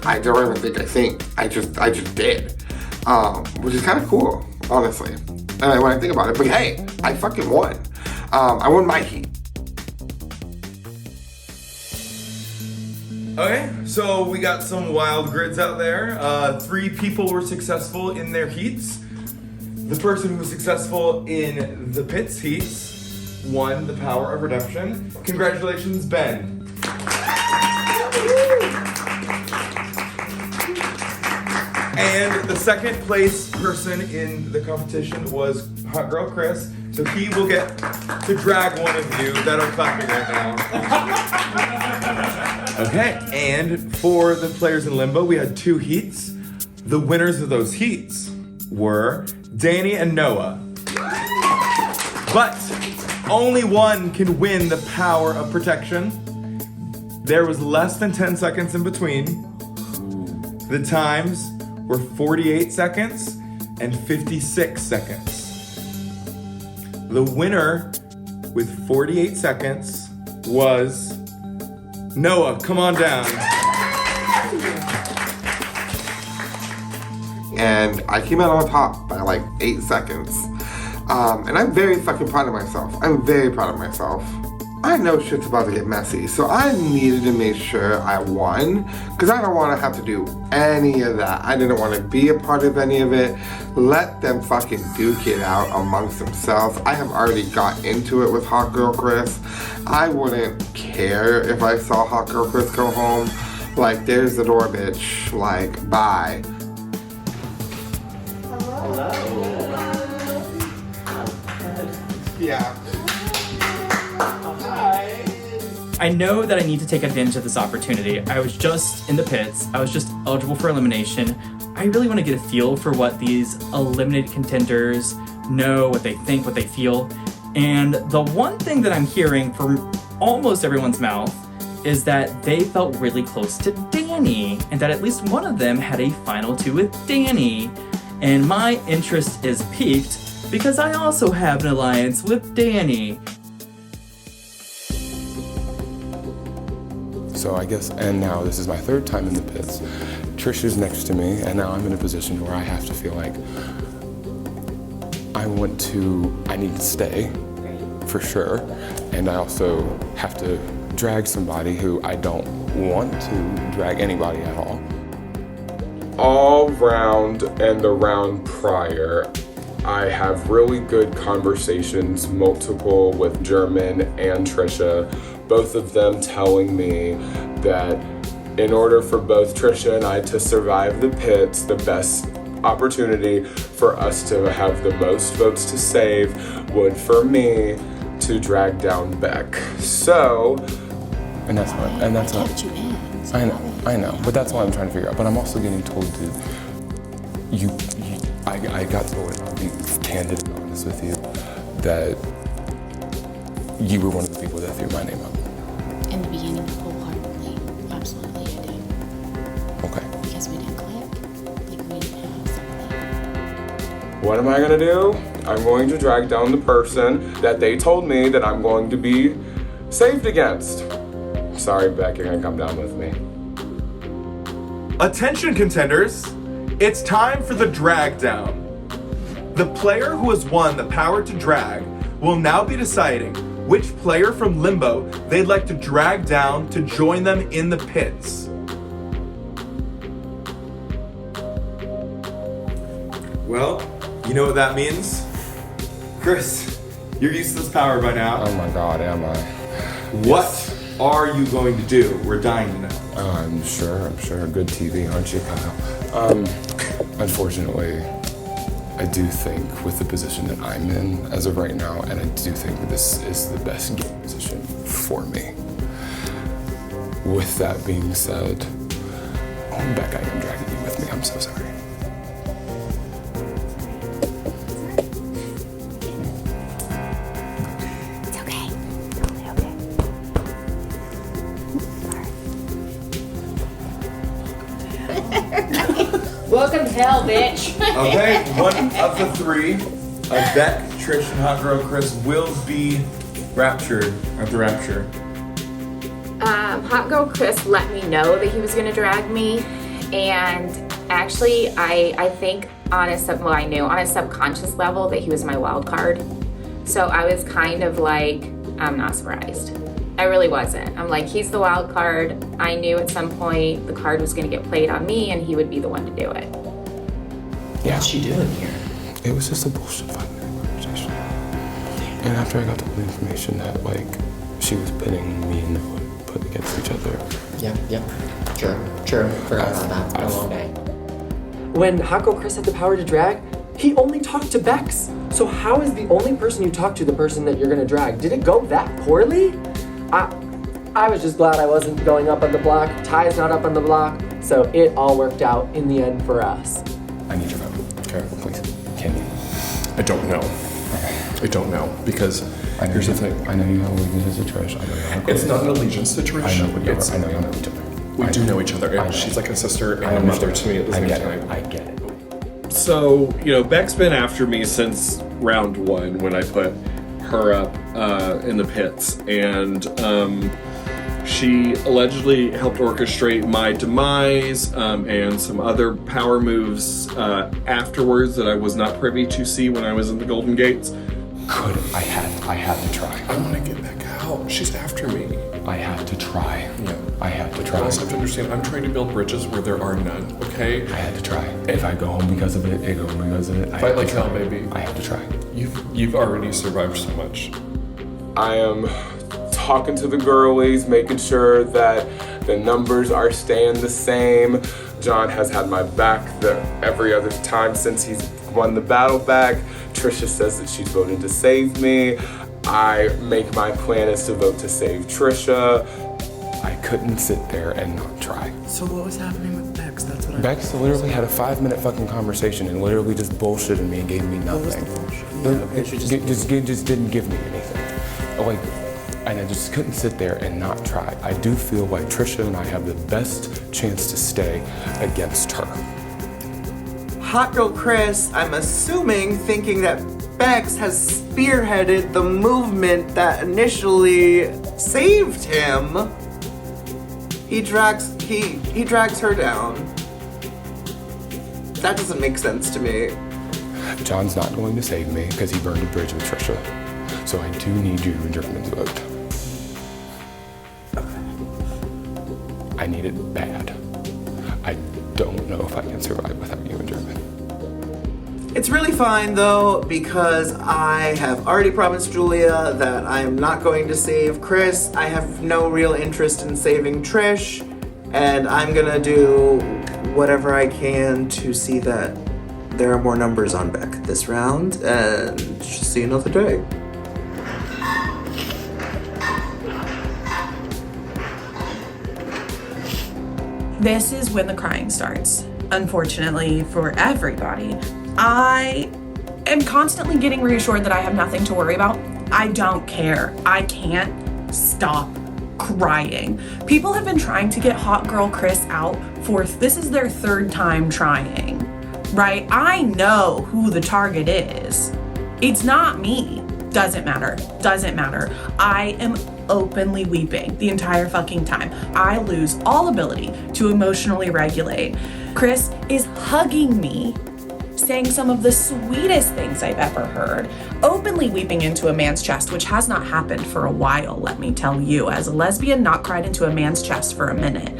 I don't even think I just did. Which is kind of cool, honestly. And when I think about it, but hey, I fucking won. I won my heat. Okay, so we got some wild grids out there. 3 people were successful in their heats. The person who was successful in the pits heats won the power of redemption. Congratulations, Ben. And the second place person in the competition was Hot Girl Chris, so he will get to drag one of you that are clapping right now. Okay, and for the players in Limbo, we had 2 heats. The winners of those heats were Danny and Noah. But only one can win the power of protection. There was less than 10 seconds in between. The times were 48 seconds and 56 seconds. The winner with 48 seconds was Noah. Come on down. And I came out on top by like 8 seconds. And I'm very fucking proud of myself. I'm very proud of myself. I know shit's about to get messy, so I needed to make sure I won, because I don't want to have to do any of that. I didn't want to be a part of any of it. Let them fucking duke it out amongst themselves. I have already got into it with Hot Girl Chris. I wouldn't care if I saw Hot Girl Chris go home. Like, there's the door, bitch. Like, bye. Yeah. I know that I need to take advantage of this opportunity. I was just in the pits. I was just eligible for elimination. I really want to get a feel for what these eliminated contenders know, what they think, what they feel. And the one thing that I'm hearing from almost everyone's mouth is that they felt really close to Danny, and that at least one of them had a final two with Danny. And my interest is piqued because I also have an alliance with Danny. So I guess, and now this is my third time in the pits. Trisha's next to me, and now I'm in a position where I have to feel like I need to stay, for sure. And I also have to drag somebody who I don't want to drag anybody at all. All round and the round prior, I have really good conversations, multiple with German and Trisha, both of them telling me that in order for both Trisha and I to survive the pits, the best opportunity for us to have the most votes to save would, for me, to drag down Beck. So, and that's what I know, but that's what I'm trying to figure out. But I'm also getting told to, I got told, and I'll be candid and honest with you, that you were one of the people that threw my name up. In the beginning, wholeheartedly, absolutely I did. Okay. Because we didn't click, like we didn't have something. what am I gonna do? I'm going to drag down the person that they told me that I'm going to be saved against. Sorry, Beck, you're gonna come down with me. Attention, contenders. It's time for the drag down. The player who has won the power to drag will now be deciding which player from Limbo they'd like to drag down to join them in the pits. Well, you know what that means? Chris, you're used to this power by now. Oh my God, am I? What are you going to do? We're dying to know. I'm sure. Good TV, aren't you, Kyle? Unfortunately, I do think with the position that I'm in as of right now, and I do think that this is the best game position for me. With that being said, Beck, I am dragging you with me. I'm so sorry. It's okay. Welcome to hell, bitch. Okay, one of the three, Beck, Trish, and Hot Girl Chris will be raptured at the Rapture. Hot Girl Chris let me know that he was gonna drag me, and actually, I think on a subconscious level that he was my wild card. So I was kind of like, I'm not surprised. I really wasn't. I'm like, he's the wild card. I knew at some point the card was gonna get played on me, and he would be the one to do it. What's she doing here? It was just a bullshit fucking conversation. And after I got the information that, like, she was pitting me and Noah put against each other. Yep. Sure. Forgot about that. It's been a long day. When Hot Girl Chris had the power to drag, he only talked to Bex. So how is the only person you talk to the person that you're gonna drag? Did it go that poorly? I was just glad I wasn't going up on the block. Ty's not up on the block, so it all worked out in the end for us. I need your vote. Careful, please. Can you? I don't know, because here's the thing. I know you have allegiance to Trish. I know you have It's not an allegiance to Trish. I know, but I know you know each other. We do know each other, and she's like a sister and a mother to me at the same time. I get it. So, Beck's been after me since round one when I put her up in the pits, and she allegedly helped orchestrate my demise and some other power moves afterwards that I was not privy to see when I was in the Golden Gates. I had to try. I want to get back out. She's after me. I had to try. Yeah. I had to You try. also have to understand, I'm trying to build bridges where there are none, okay? I had to try. If I go home because of it, I go home because of it. Fight like hell, baby. I have to try. You've already survived so much. I am talking to the girlies, making sure that the numbers are staying the same. John has had my back every other time since he's won the battle back. Trisha says that she's voted to save me. I make my plan is to vote to save Trisha. I couldn't sit there and not try. So what was happening with Bex? That's what Bex literally had a 5-minute fucking conversation and literally just bullshitted me and gave me nothing. Just didn't give me anything. And I just couldn't sit there and not try. I do feel like Trisha and I have the best chance to stay against her. Hot Girl Chris, I'm assuming, thinking that Bex has spearheaded the movement that initially saved him. He drags her down. That doesn't make sense to me. John's not going to save me because he burned a bridge with Trisha. So I do need you and German's vote. I need it bad. I don't know if I can survive without you and German. It's really fine though, because I have already promised Julia that I am not going to save Chris. I have no real interest in saving Trish, and I'm gonna do whatever I can to see that there are more numbers on Beck this round, and just see another day. This is when the crying starts, unfortunately for everybody. I am constantly getting reassured that I have nothing to worry about. I don't care. I can't stop crying. People have been trying to get Hot Girl Chris out this is their 3rd time trying, right? I know who the target is. It's not me. Doesn't matter. I am openly weeping the entire fucking time. I lose all ability to emotionally regulate. Chris is hugging me, saying some of the sweetest things I've ever heard, openly weeping into a man's chest, which has not happened for a while, let me tell you. As a lesbian, not cried into a man's chest for a minute.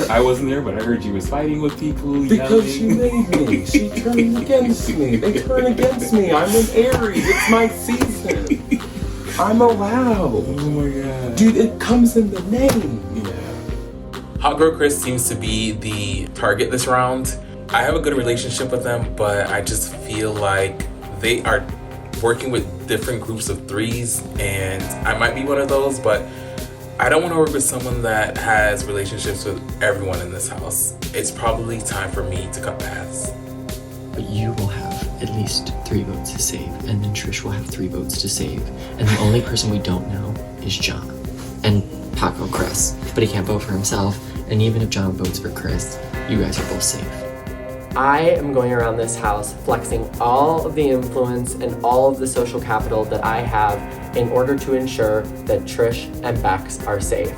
I wasn't there, but I heard you was fighting with people. Because she made me. She turned against me. They turn against me. I'm an Aries. It's my season. I'm allowed. Oh my god. Dude, it comes in the name. Yeah. Hot Girl Chris seems to be the target this round. I have a good relationship with them, but I just feel like they are working with different groups of 3s, and I might be one of those, but I don't want to work with someone that has relationships with everyone in this house. It's probably time for me to cut paths. But you will have at least 3 votes to save, and then Trish will have 3 votes to save. And the only person we don't know is John. And Hot Girl Chris. But he can't vote for himself, and even if John votes for Chris, you guys are both safe. I am going around this house flexing all of the influence and all of the social capital that I have in order to ensure that Trish and Bex are safe.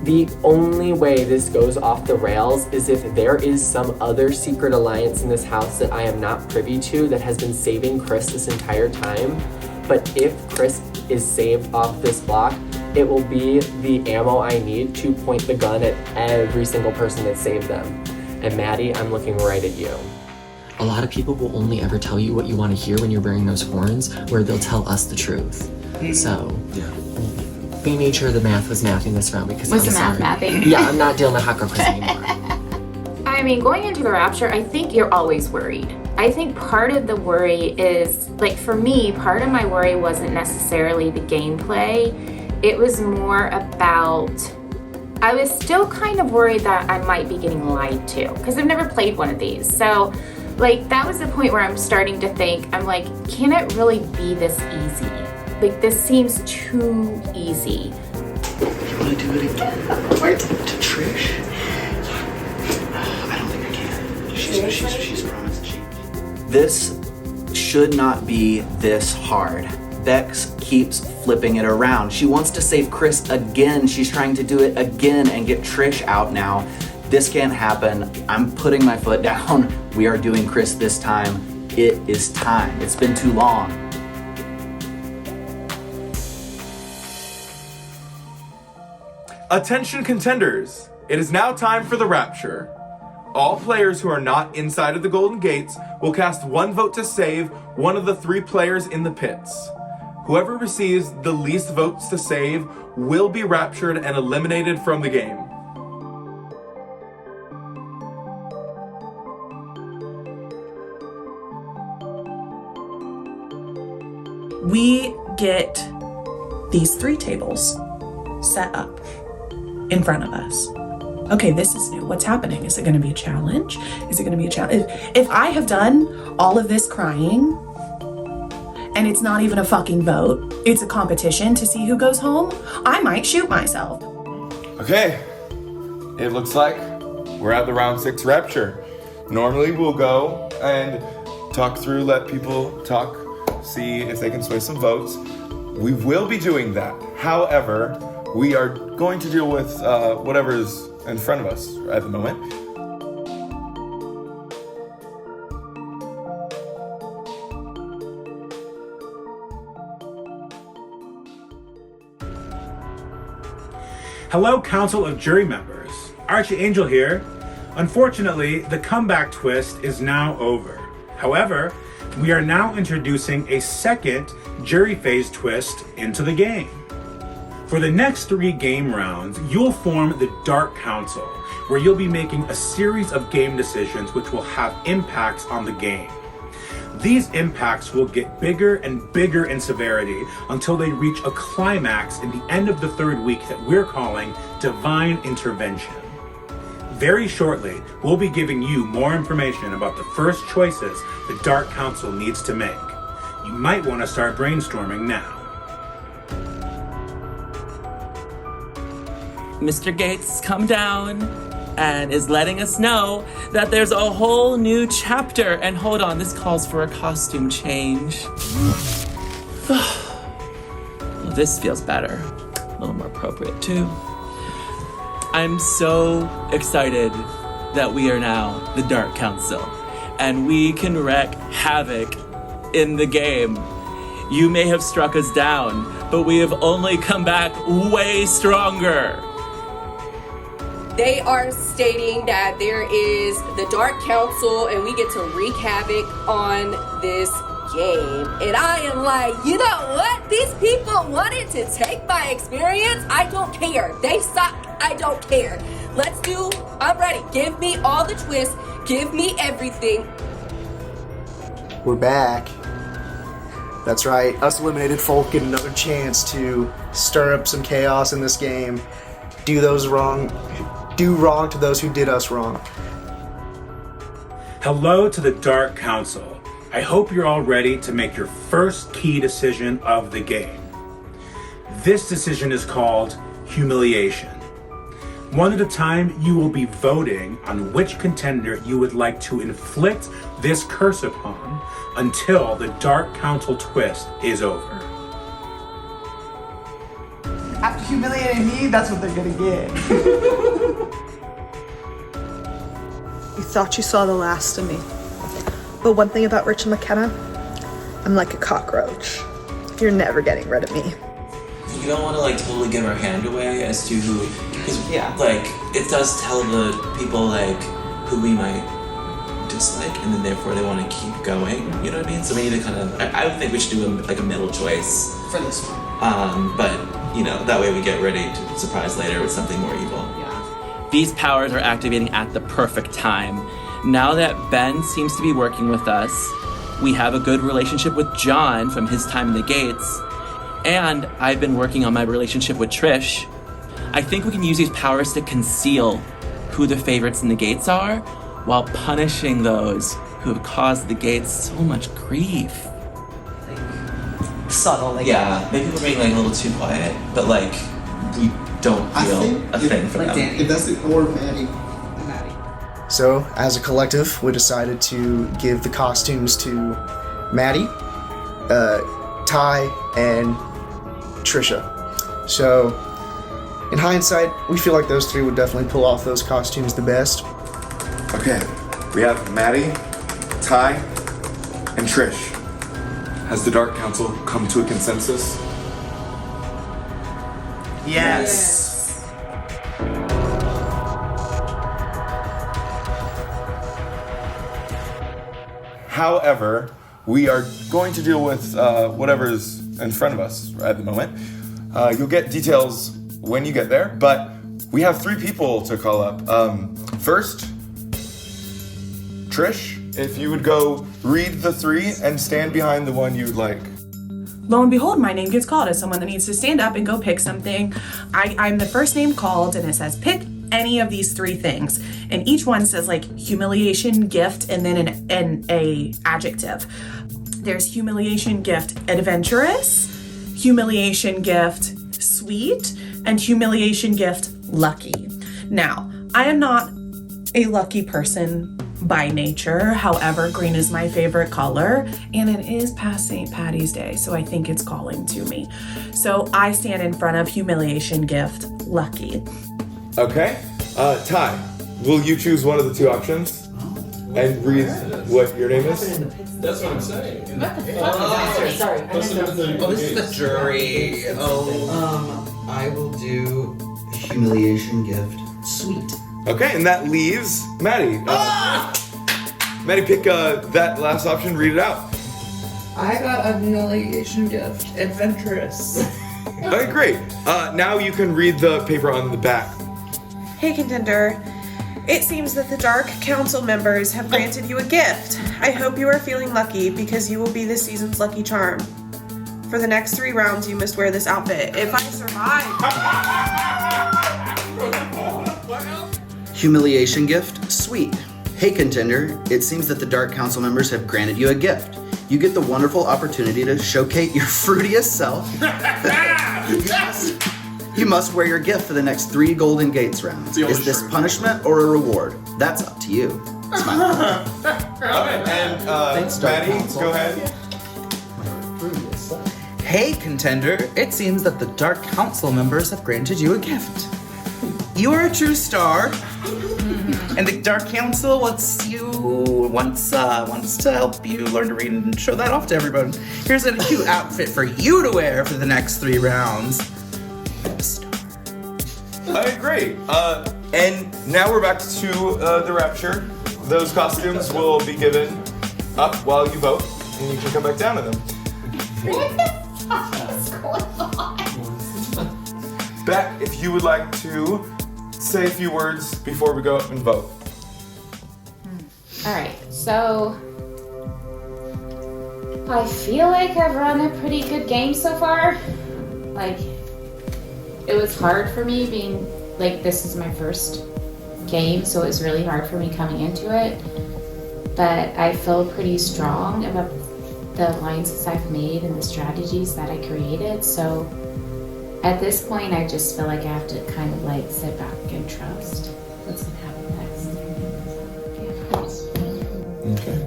The only way this goes off the rails is if there is some other secret alliance in this house that I am not privy to that has been saving Chris this entire time. But if Chris is saved off this block, it will be the ammo I need to point the gun at every single person that saved them. And Maddie, I'm looking right at you. A lot of people will only ever tell you what you want to hear when you're wearing those horns, where they'll tell us the truth. So, we made sure the math was mathing this round because Was I'm the math sorry. mathing? Yeah, I'm not dealing with Hot Girl Chris anymore. I mean, going into the Rapture, I think you're always worried. I think part of the worry is, like for me, part of my worry wasn't necessarily the gameplay. It was more about, I was still kind of worried that I might be getting lied to because I've never played one of these. So like that was the point where I'm starting to think, I'm like, can it really be this easy? Like this seems too easy. You want to do it again? To Trish? I don't think I can. She's promised. This should not be this hard. Bex keeps flipping it around. She wants to save Chris again. She's trying to do it again and get Trish out now. This can't happen. I'm putting my foot down. We are doing Chris this time. It is time. It's been too long. Attention contenders, it is now time for the Rapture. All players who are not inside of the Golden Gates will cast one vote to save one of the 3 players in the pits. Whoever receives the least votes to save will be raptured and eliminated from the game. We get these 3 tables set up in front of us. Okay, this is new. What's happening? Is it going to be a challenge? Is it going to be a challenge? If I have done all of this crying and it's not even a fucking vote, it's a competition to see who goes home, I might shoot myself. Okay, it looks like we're at the round 6 Rapture. Normally we'll go and talk through, let people talk, see if they can sway some votes. We will be doing that. However, we are going to deal with whatever's in front of us at the moment. Hello, Council of Jury members. Archangel here. Unfortunately, the comeback twist is now over. However, we are now introducing a second jury phase twist into the game. For the next 3 game rounds, you'll form the Dark Council, where you'll be making a series of game decisions which will have impacts on the game. These impacts will get bigger and bigger in severity until they reach a climax in the end of the 3rd week that we're calling Divine Intervention. Very shortly, we'll be giving you more information about the first choices the Dark Council needs to make. You might want to start brainstorming now. Mr. Gates come down and is letting us know that there's a whole new chapter. And hold on, this calls for a costume change. Well, this feels better. A little more appropriate too. I'm so excited that we are now the Dark Council and we can wreak havoc in the game. You may have struck us down, but we have only come back way stronger. They are stating that there is the Dark Council and we get to wreak havoc on this game. And I am like, you know what? These people wanted to take my experience. I don't care. They suck. I don't care. I'm ready. Give me all the twists. Give me everything. We're back. That's right. Us eliminated folk get another chance to stir up some chaos in this game. Do wrong to those who did us wrong. Hello to the Dark Council. I hope you're all ready to make your first key decision of the game. This decision is called humiliation. One at a time, you will be voting on which contender you would like to inflict this curse upon until the Dark Council twist is over. After humiliating me, that's what they're gonna get. You thought you saw the last of me. But one thing about Rich and McKenna, I'm like a cockroach. You're never getting rid of me. We don't want to totally give our hand away as to who, because it does tell the people who we might dislike, and then therefore they want to keep going. You know what I mean? So we need to kind of. I would think we should do a middle choice for this one. But that way we get ready to surprise later with something more evil. These powers are activating at the perfect time. Now that Ben seems to be working with us, we have a good relationship with John from his time in the Gates, and I've been working on my relationship with Trish. I think we can use these powers to conceal who the favorites in the Gates are while punishing those who have caused the Gates so much grief. Subtle, yeah, maybe we're being a little too quiet, but we don't feel a thing for them. If that's the or Maddie. So, as a collective, we decided to give the costumes to Maddie, Ty, and Trisha. So, in hindsight, we feel like those three would definitely pull off those costumes the best. Okay, we have Maddie, Ty, and Trish. Has the Dark Council come to a consensus? Yes. However, we are going to deal with whatever's in front of us at the moment. You'll get details when you get there, but we have 3 people to call up. First, Trish, if you would go read the 3 and stand behind the one you'd like. Lo and behold, my name gets called as someone that needs to stand up and go pick something. I'm the first name called, and it says pick any of these 3 things, and each one says like humiliation, gift, and then an adjective. There's humiliation gift adventurous, humiliation gift sweet, and humiliation gift lucky. Now, I am not a lucky person by nature. However, green is my favorite color, and it is past St. Patty's Day, so I think it's calling to me. So I stand in front of humiliation gift lucky. Okay. Ty, will you choose one of the 2 options? And read what your name is? That's what I'm saying. Sorry. This is the jury. I will do humiliation gift sweet. Okay, and that leaves Maddie. Maddie, pick that last option, read it out. I got a humiliation gift adventurous. Okay, great. Now you can read the paper on the back. Hey, contender. It seems that the Dark Council members have granted you a gift. I hope you are feeling lucky because you will be this season's lucky charm. For the next 3 rounds, you must wear this outfit. If I survive... Humiliation gift, sweet. Hey contender, it seems that the Dark Council members have granted you a gift. You get the wonderful opportunity to showcase your fruitiest self. You must wear your gift for the next 3 Golden Gates rounds. Is this punishment or a reward? That's up to you. Smile. And Maddie, go ahead. Hey contender, it seems that the Dark Council members have granted you a gift. You are a true star, and the Dark Council wants to help you learn to read and show that off to everyone. Here's a cute outfit for you to wear for the next 3 rounds. Alright, great. And now we're back to the Rapture. Those costumes will be given up while you vote, and you can come back down to them. What the fuck is going on? Beck, if you would like to say a few words before we go up and vote. Alright, so I feel like I've run a pretty good game so far. Like, it was hard for me being, like, this is my first game, so it was really hard for me coming into it. But I feel pretty strong about the alliances I've made and the strategies that I created, so at this point I just feel like I have to kind of like sit back and trust what's gonna happen next. Okay.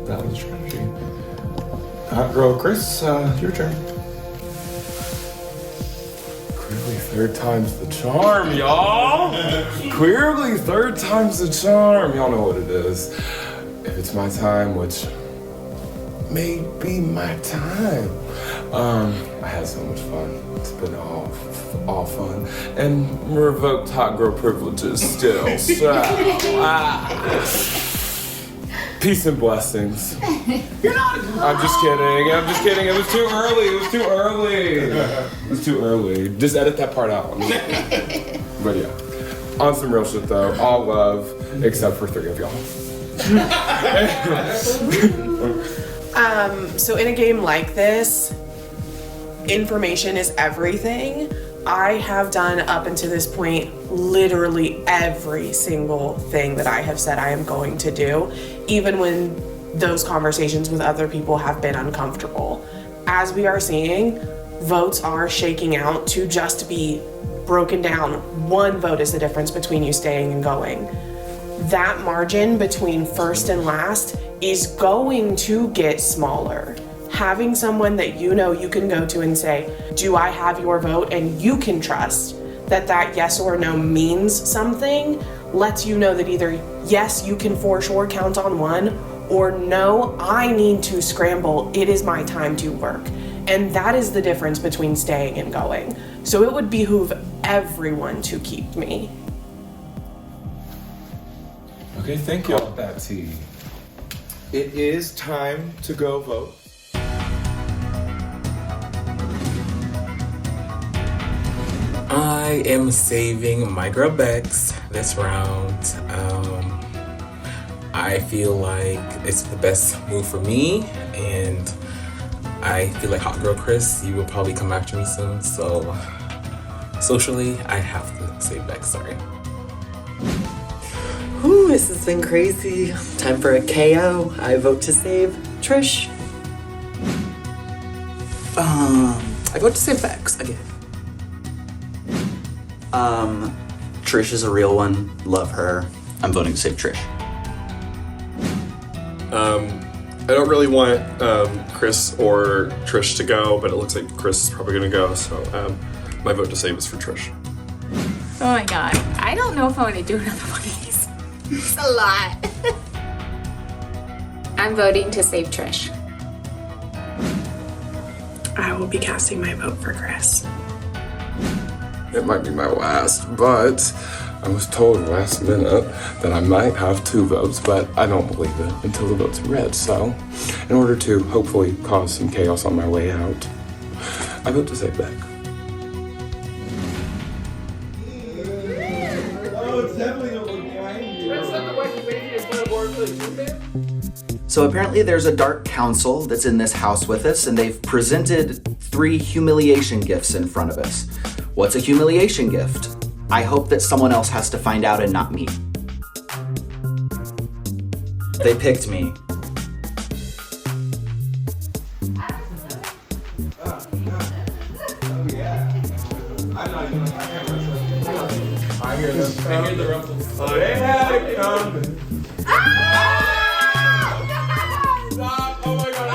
That was strategy. Hot girl Chris, your turn. Clearly 3rd time's the charm, y'all! Clearly 3rd time's the charm. Y'all know what it is. If it's my time, which may be my time. I had so much fun. It's been all fun. And revoked hot girl privileges still. So, peace and blessings. You're not. I'm just kidding. It was too early. Just edit that part out. But yeah. On some real shit though. All love, except for 3 of y'all. So in a game like this, information is everything. I have done up until this point literally every single thing that I have said I am going to do, even when those conversations with other people have been uncomfortable. As we are seeing, votes are shaking out to just be broken down. 1 vote is the difference between you staying and going. that margin between first and last is going to get smaller. Having someone that you know you can go to and say, do I have your vote? And you can trust that yes or no means something, lets you know that either yes, you can for sure count on one, or no, I need to scramble. It is my time to work. And that is the difference between staying and going. So it would behoove everyone to keep me. Okay, thank you. That tea. It is time to go vote. I am saving my girl Bex this round. I feel like it's the best move for me, and I feel like Hot Girl Chris, you will probably come after me soon, so socially, I have to save Bex, sorry. Whew, this has been crazy. Time for a KO. I vote to save Trish. I vote to save Bex again. Trish is a real one. Love her. I'm voting to save Trish. I don't really want Chris or Trish to go, but it looks like Chris is probably gonna go, so my vote to save is for Trish. Oh my god. I don't know if I want to do another one of these. It's a lot. I'm voting to save Trish. I will be casting my vote for Chris. It might be my last, but I was told last minute that I might have 2 votes, but I don't believe it until the votes are read. So, in order to hopefully cause some chaos on my way out, I vote to save Beck. Oh, it's definitely gonna look behind you. So apparently there's a dark council that's in this house with us, and they've presented 3 humiliation gifts in front of us. What's a humiliation gift? I hope that someone else has to find out and not me. They picked me. I hear them. I hear the ruffles. Oh, they had it coming. Stop! Oh my god!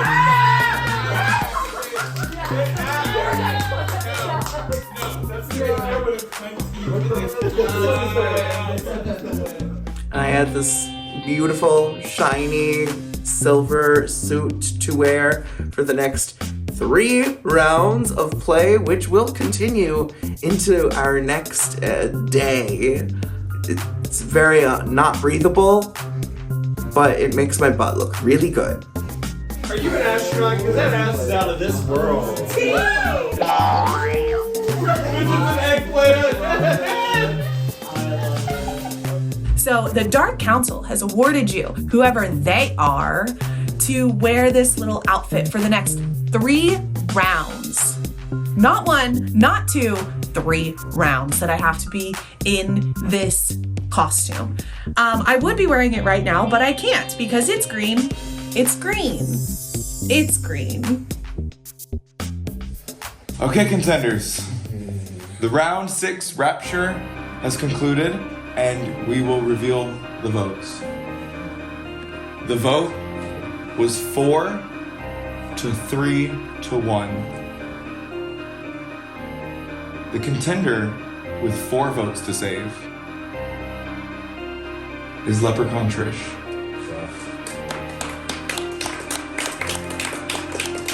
I had this beautiful, shiny, silver suit to wear for the next 3 rounds of play, which will continue into our next day. It's very not breathable, but it makes my butt look really good. Are you an astronaut? Because that ass is out of this world. So the Dark Council has awarded you, whoever they are, to wear this little outfit for the next 3 rounds. Not 1, not 2, 3 rounds that I have to be in this costume. I would be wearing it right now, but I can't because it's green. It's green. It's green. Okay, contenders. The round 6 Rapture has concluded, and we will reveal the votes. The vote was 4 to 3 to 1. The contender with 4 votes to save is Leprechaun Trish.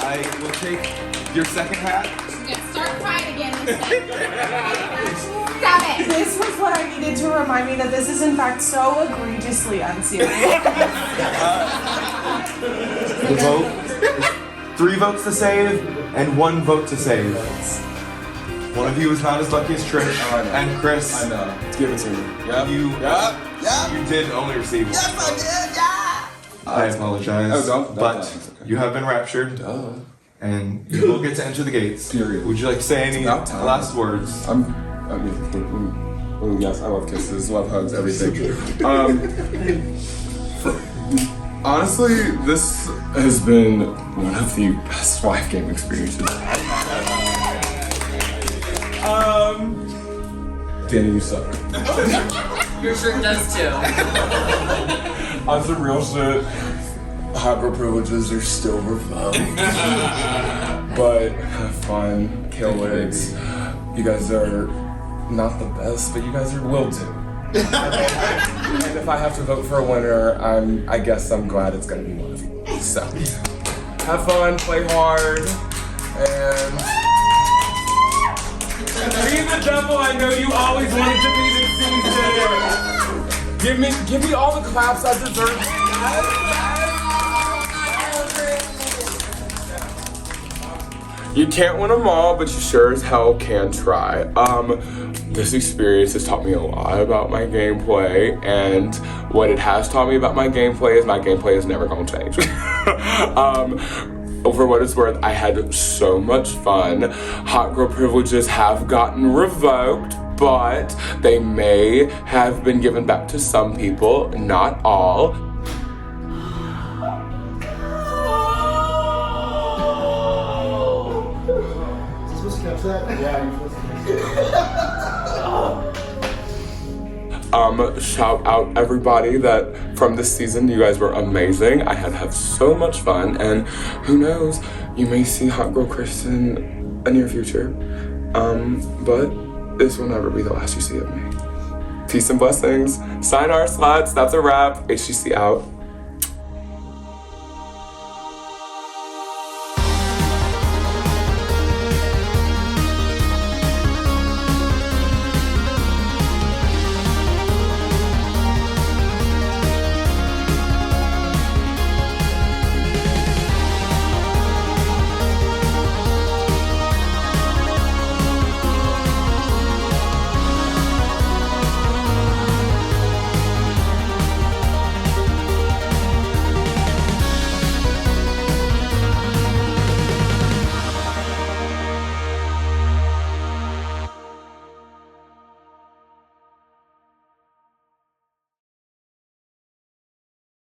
I will take your second hat. Start crying again. Stop it. This was what I needed to remind me that this is in fact so egregiously unserious. The vote is 3 votes to save and 1 vote to save. One of you is not as lucky as Trish and Chris. I know. Give it to me. Yep. You did only receive 1. Yes, I did. Yeah. I apologize, Oh, but you have been raptured, and you will get to enter the gates. Period. Would you like to say any last words? Yes, I love kisses, love hugs, everything. Honestly, this has been one of the best live game experiences. Danny, you suck. Your shirt does too. On some real shit, hot girl privileges are still revoked. But have fun, kill wigs. You guys are not the best, but you guys will do. And if I have to vote for a winner, I guess I'm glad it's gonna be one of you. So, have fun, play hard, and be the devil I know you always wanted to be this season. Give me all the claps I deserve. You can't win them all, but you sure as hell can try. This experience has taught me a lot about my gameplay, and what it has taught me about my gameplay is never gonna change. For what it's worth, I had so much fun. Hot girl privileges have gotten revoked, but they may have been given back to some people, not all. Shout out everybody that from this season, you guys were amazing. I had so much fun, and who knows, you may see Hot Girl Chris in a near future. But this will never be the last you see of me. Peace and blessings. Sign our sluts. That's a wrap. HGC out.